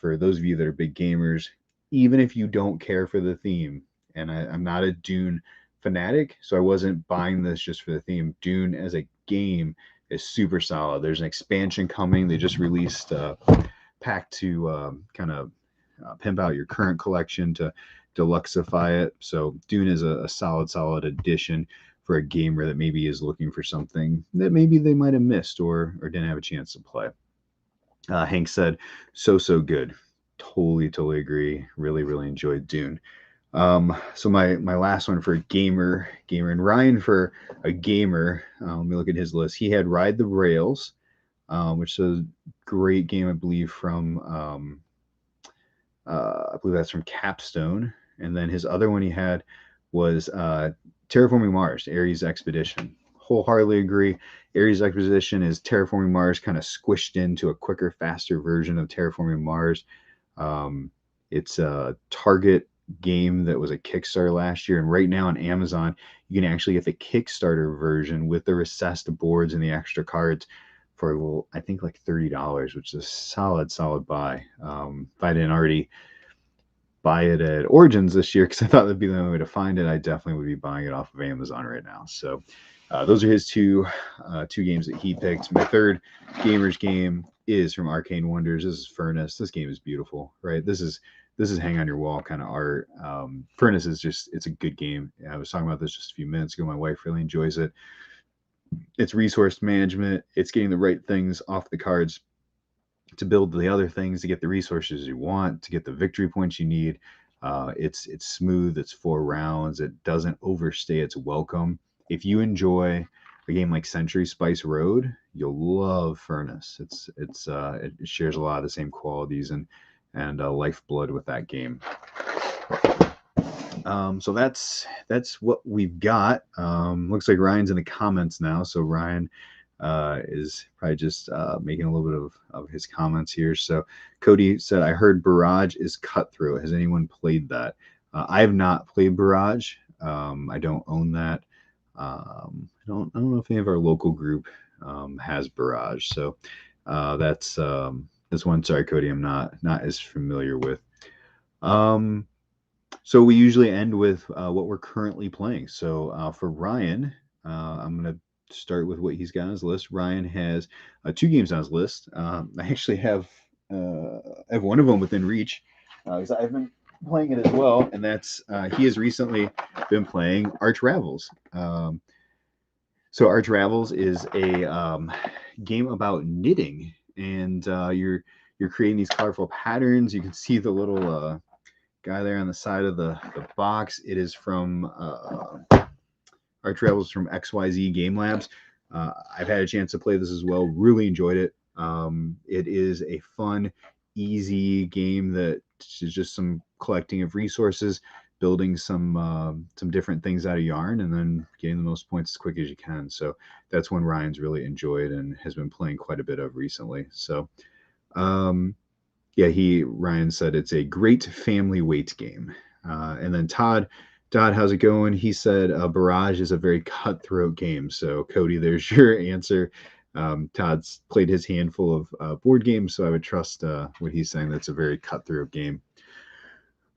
For those of you that are big gamers, even if you don't care for the theme, and I'm not a Dune fanatic, so I wasn't buying this just for the theme. Dune as a game is super solid. There's an expansion coming. They just released a pack to kind of pimp out your current collection, to deluxify it. So Dune is a solid addition for a gamer that maybe is looking for something that maybe they might have missed or didn't have a chance to play. Hank said, so good. Totally agree. Really enjoyed Dune. So my last one for a gamer, and Ryan for a gamer. Let me look at his list. He had Ride the Rails, which is a great game, I believe, from I believe that's from Capstone. And then his other one he had was Terraforming Mars, Ares Expedition. Wholeheartedly agree. Ares Expedition is Terraforming Mars kind of squished into a quicker, faster version of Terraforming Mars. It's a Target game that was a Kickstarter last year, and right now on Amazon you can actually get the Kickstarter version with the recessed boards and the extra cards for, I think, like $30, which is a solid buy. If I didn't already buy it at Origins this year, because I thought that'd be the only way to find it, I definitely would be buying it off of Amazon right now. So those are his two games that he picked. My third gamer's game is from Arcane Wonders. This is Furnace. This game is beautiful, right? This is hang on your wall kind of art. Furnace is it's a good game. I was talking about this just a few minutes ago. My wife really enjoys it. It's resource management. It's getting the right things off the cards to build the other things, to get the resources you want, to get the victory points you need. It's smooth. It's 4 rounds. It doesn't overstay its welcome. If you enjoy a game like Century Spice Road, you'll love Furnace. It shares a lot of the same qualities and lifeblood with that game. So that's what we've got. Looks like Ryan's in the comments now. So Ryan is probably just making a little bit of his comments here. So Cody said, I heard Barrage is Cutthroat. Has anyone played that? I have not played Barrage. I don't own that. I don't know if any of our local group has Barrage. So that's This one, sorry, Cody, I'm not as familiar with. So we usually end with what we're currently playing. So for Ryan, I'm going to start with what he's got on his list. Ryan has 2 games on his list. I actually have one of them within reach because I've been playing it as well, and that's he has recently been playing Arch Ravels. So Arch Ravels is a game about knitting, and you're creating these colorful patterns. You can see the little guy there on the side of the box. It is from Arch Ravels from XYZ Game Labs. I've had a chance to play this as well. Really enjoyed it. It is a fun, easy game that is just some collecting of resources, building some different things out of yarn, and then getting the most points as quick as you can. So that's one Ryan's really enjoyed and has been playing quite a bit of recently. So yeah, Ryan said it's a great family weight game. And then Todd, how's it going? He said Barrage is a very cutthroat game. So Cody, there's your answer. Todd's played his handful of board games, so I would trust what he's saying. That's a very cutthroat game.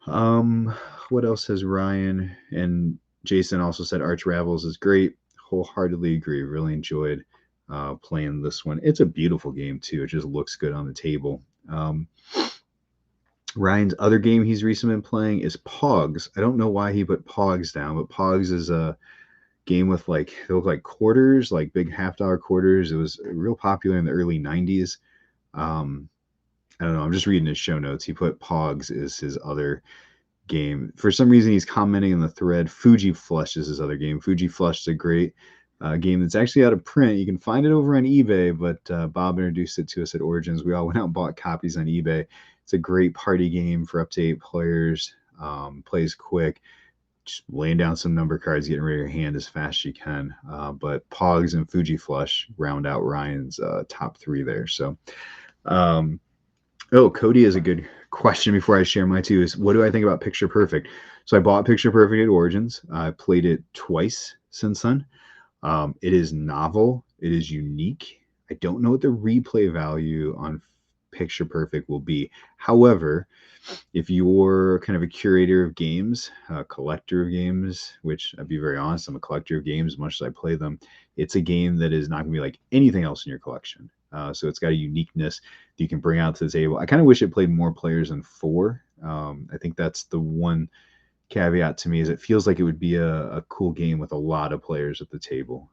What else has Ryan? And Jason also said Arch Ravels is great. Wholeheartedly agree. Really enjoyed playing this one. It's a beautiful game too. It just looks good on the table. Ryan's other game he's recently been playing is Pogs. I don't know why he put Pogs down, but Pogs is a game with they look like quarters, like big $50 quarters. It was real popular in the early 90s. I don't know. I'm just reading his show notes. He put Pogs is his other game. For some reason, he's commenting in the thread. Fuji Flush is his other game. Fuji Flush is a great game that's actually out of print. You can find it over on eBay, but Bob introduced it to us at Origins. We all went out and bought copies on eBay. It's a great party game for up to 8 players. Plays quick. Just laying down some number cards, getting rid of your hand as fast as you can. But Pogs and Fuji Flush round out Ryan's top 3 there. So, Cody has a good question before I share my 2 is what do I think about Picture Perfect? So I bought Picture Perfect at Origins. I played it twice since then. It is novel. It is unique. I don't know what the replay value on Picture Perfect will be. However, if you're kind of a curator of games, a collector of games, which I'd be very honest, I'm a collector of games as much as I play them, it's a game that is not going to be like anything else in your collection. So it's got a uniqueness that you can bring out to the table. I kind of wish it played more players than 4. I think that's the one caveat to me is it feels like it would be a cool game with a lot of players at the table.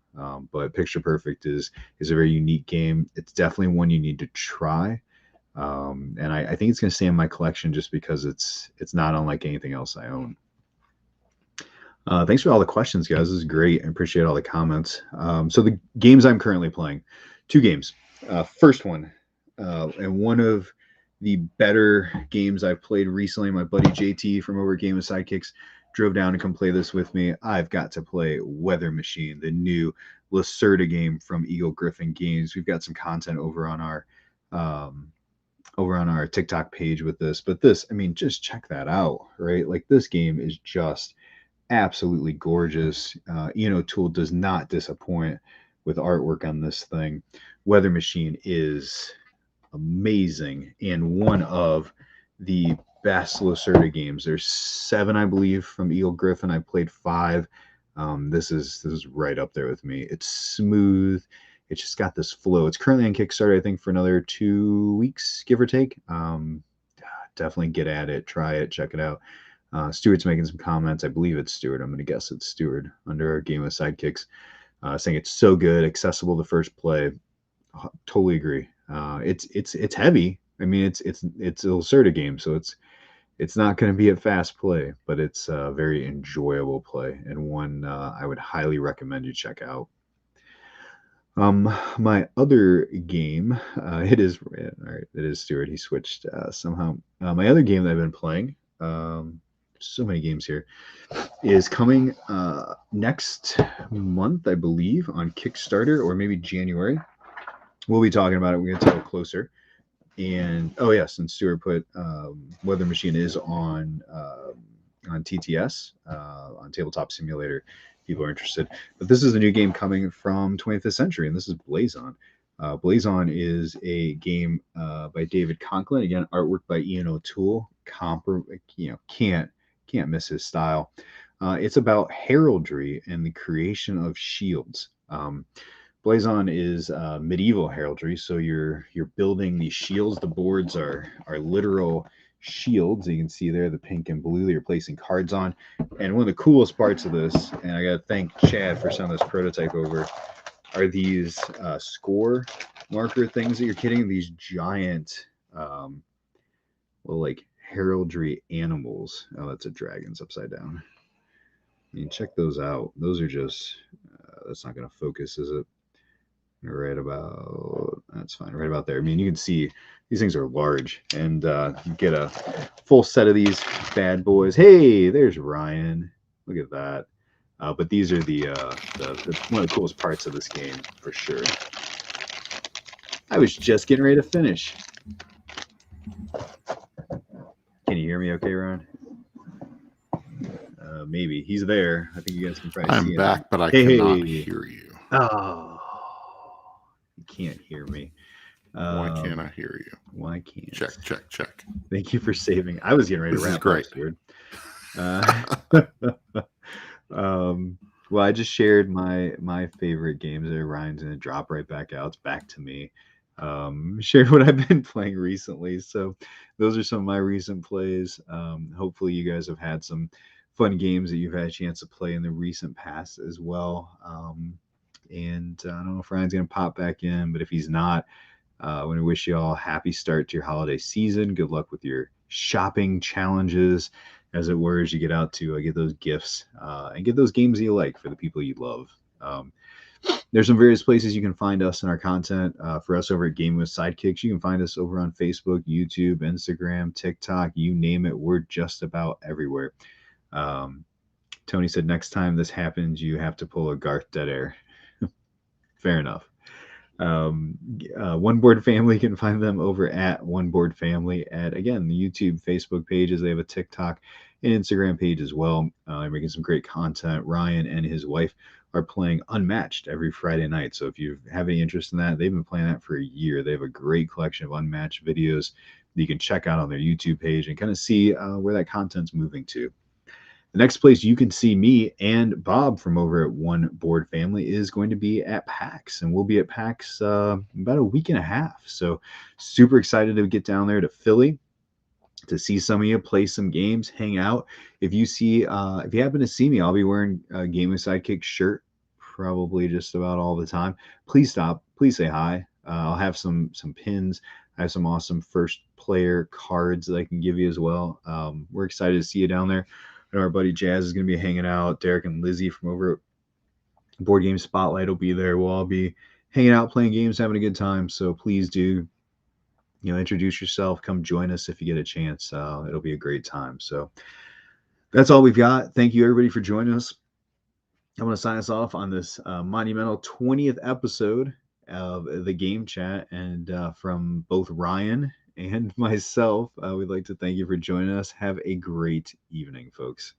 But Picture Perfect is a very unique game. It's definitely one you need to try. And I think it's going to stay in my collection just because it's not unlike anything else I own. Thanks for all the questions, guys. This is great. I appreciate all the comments. So the games I'm currently playing, 2 games. First one, and one of the better games I've played recently. My buddy JT from over Game of Sidekicks drove down to come play this with me. I've got to play Weather Machine, the new Lacerda game from Eagle Griffin Games. We've got some content over on our TikTok page with this, but this, I mean, just check that out, right? Like this game is just absolutely gorgeous. Tool does not disappoint with artwork on this thing. Weather Machine is amazing and one of the best Lacerda games. There's 7, I believe, from Eagle Griffin. I played 5. This is right up there with me. It's smooth. It's just got this flow. It's currently on Kickstarter, I think, for another 2 weeks, give or take. Definitely get at it, try it, check it out. Stuart's making some comments. I believe it's Stuart. I'm going to guess it's Stuart under our Game of Sidekicks, saying it's so good, accessible the first play. Totally agree. It's heavy. I mean, it's a Lacerda game, so it's not going to be a fast play, but it's a very enjoyable play and one I would highly recommend you check out. My other game, it is Stuart. He switched somehow. My other game that I've been playing, so many games here, is coming next month, I believe, on Kickstarter or maybe January. We'll be talking about it. We're going to tell it closer. And yes, and Stuart put Weather Machine is on TTS, on Tabletop Simulator. People are interested, but this is a new game coming from 25th Century, and this is Blazon. Blazon is a game by David Conklin. Again, artwork by Ian O'Toole. Can't miss his style. It's about heraldry and the creation of shields. Blazon is medieval heraldry, so you're building these shields. The boards are literal shields. You can see there the pink and blue that you're placing cards on. And one of the coolest parts of this, and I got to thank Chad for sending this prototype over, are these score marker things that you're getting. These giant, like heraldry animals. Oh, that's a dragon's upside down. I mean, check those out. Those are just, that's not going to focus, is it? Right about, that's fine, right about there. I mean, you can see these things are large, and you get a full set of these bad boys. Hey, there's Ryan. Look at that. But these are the one of the coolest parts of this game, for sure. I was just getting ready to finish. Can you hear me okay, Ron? Maybe. He's there. I think you guys can probably see him. I'm back, but I cannot hear you. Oh, you can't hear me. Why can't I hear you? Why can't? Check. Thank you for saving. I was getting ready to wrap up. This is great. Well, I just shared my favorite games there. Ryan's gonna drop right back out. It's back to me. Shared what I've been playing recently. So those are some of my recent plays. Hopefully you guys have had some fun games that you've had a chance to play in the recent past as well. And I don't know if Ryan's gonna pop back in, but if he's not, I want to wish you all a happy start to your holiday season. Good luck with your shopping challenges, as it were, as you get out to get those gifts and get those games that you like for the people you love. There's some various places you can find us in our content. For us over at Gaming with Sidekicks, you can find us over on Facebook, YouTube, Instagram, TikTok, you name it. We're just about everywhere. Tony said next time this happens, you have to pull a Garth Dead Air. Fair enough. One Board Family, you can find them over at One Board Family at, again, the YouTube, Facebook pages. They have a TikTok and Instagram page as well. They're making some great content. Ryan and his wife are playing Unmatched every Friday night. So if you have any interest in that, they've been playing that for a year. They have a great collection of Unmatched videos that you can check out on their YouTube page and kind of see where that content's moving to. The next place you can see me and Bob from over at One Board Family is going to be at PAX, and we'll be at PAX about a week and a half. So super excited to get down there to Philly to see some of you, play some games, hang out. If you happen to see me, I'll be wearing a Gaming Sidekick shirt probably just about all the time. Please stop. Please say hi. I'll have some pins. I have some awesome first player cards that I can give you as well. We're excited to see you down there. And our buddy Jazz is going to be hanging out. Derek and Lizzie from over at Board Game Spotlight will be there. We'll all be hanging out, playing games, having a good time. So please do, introduce yourself. Come join us if you get a chance. It'll be a great time. So that's all we've got. Thank you, everybody, for joining us. I'm going to sign us off on this monumental 20th episode of the Game Chat. And from both Ryan and myself, we'd like to thank you for joining us. Have a great evening, folks.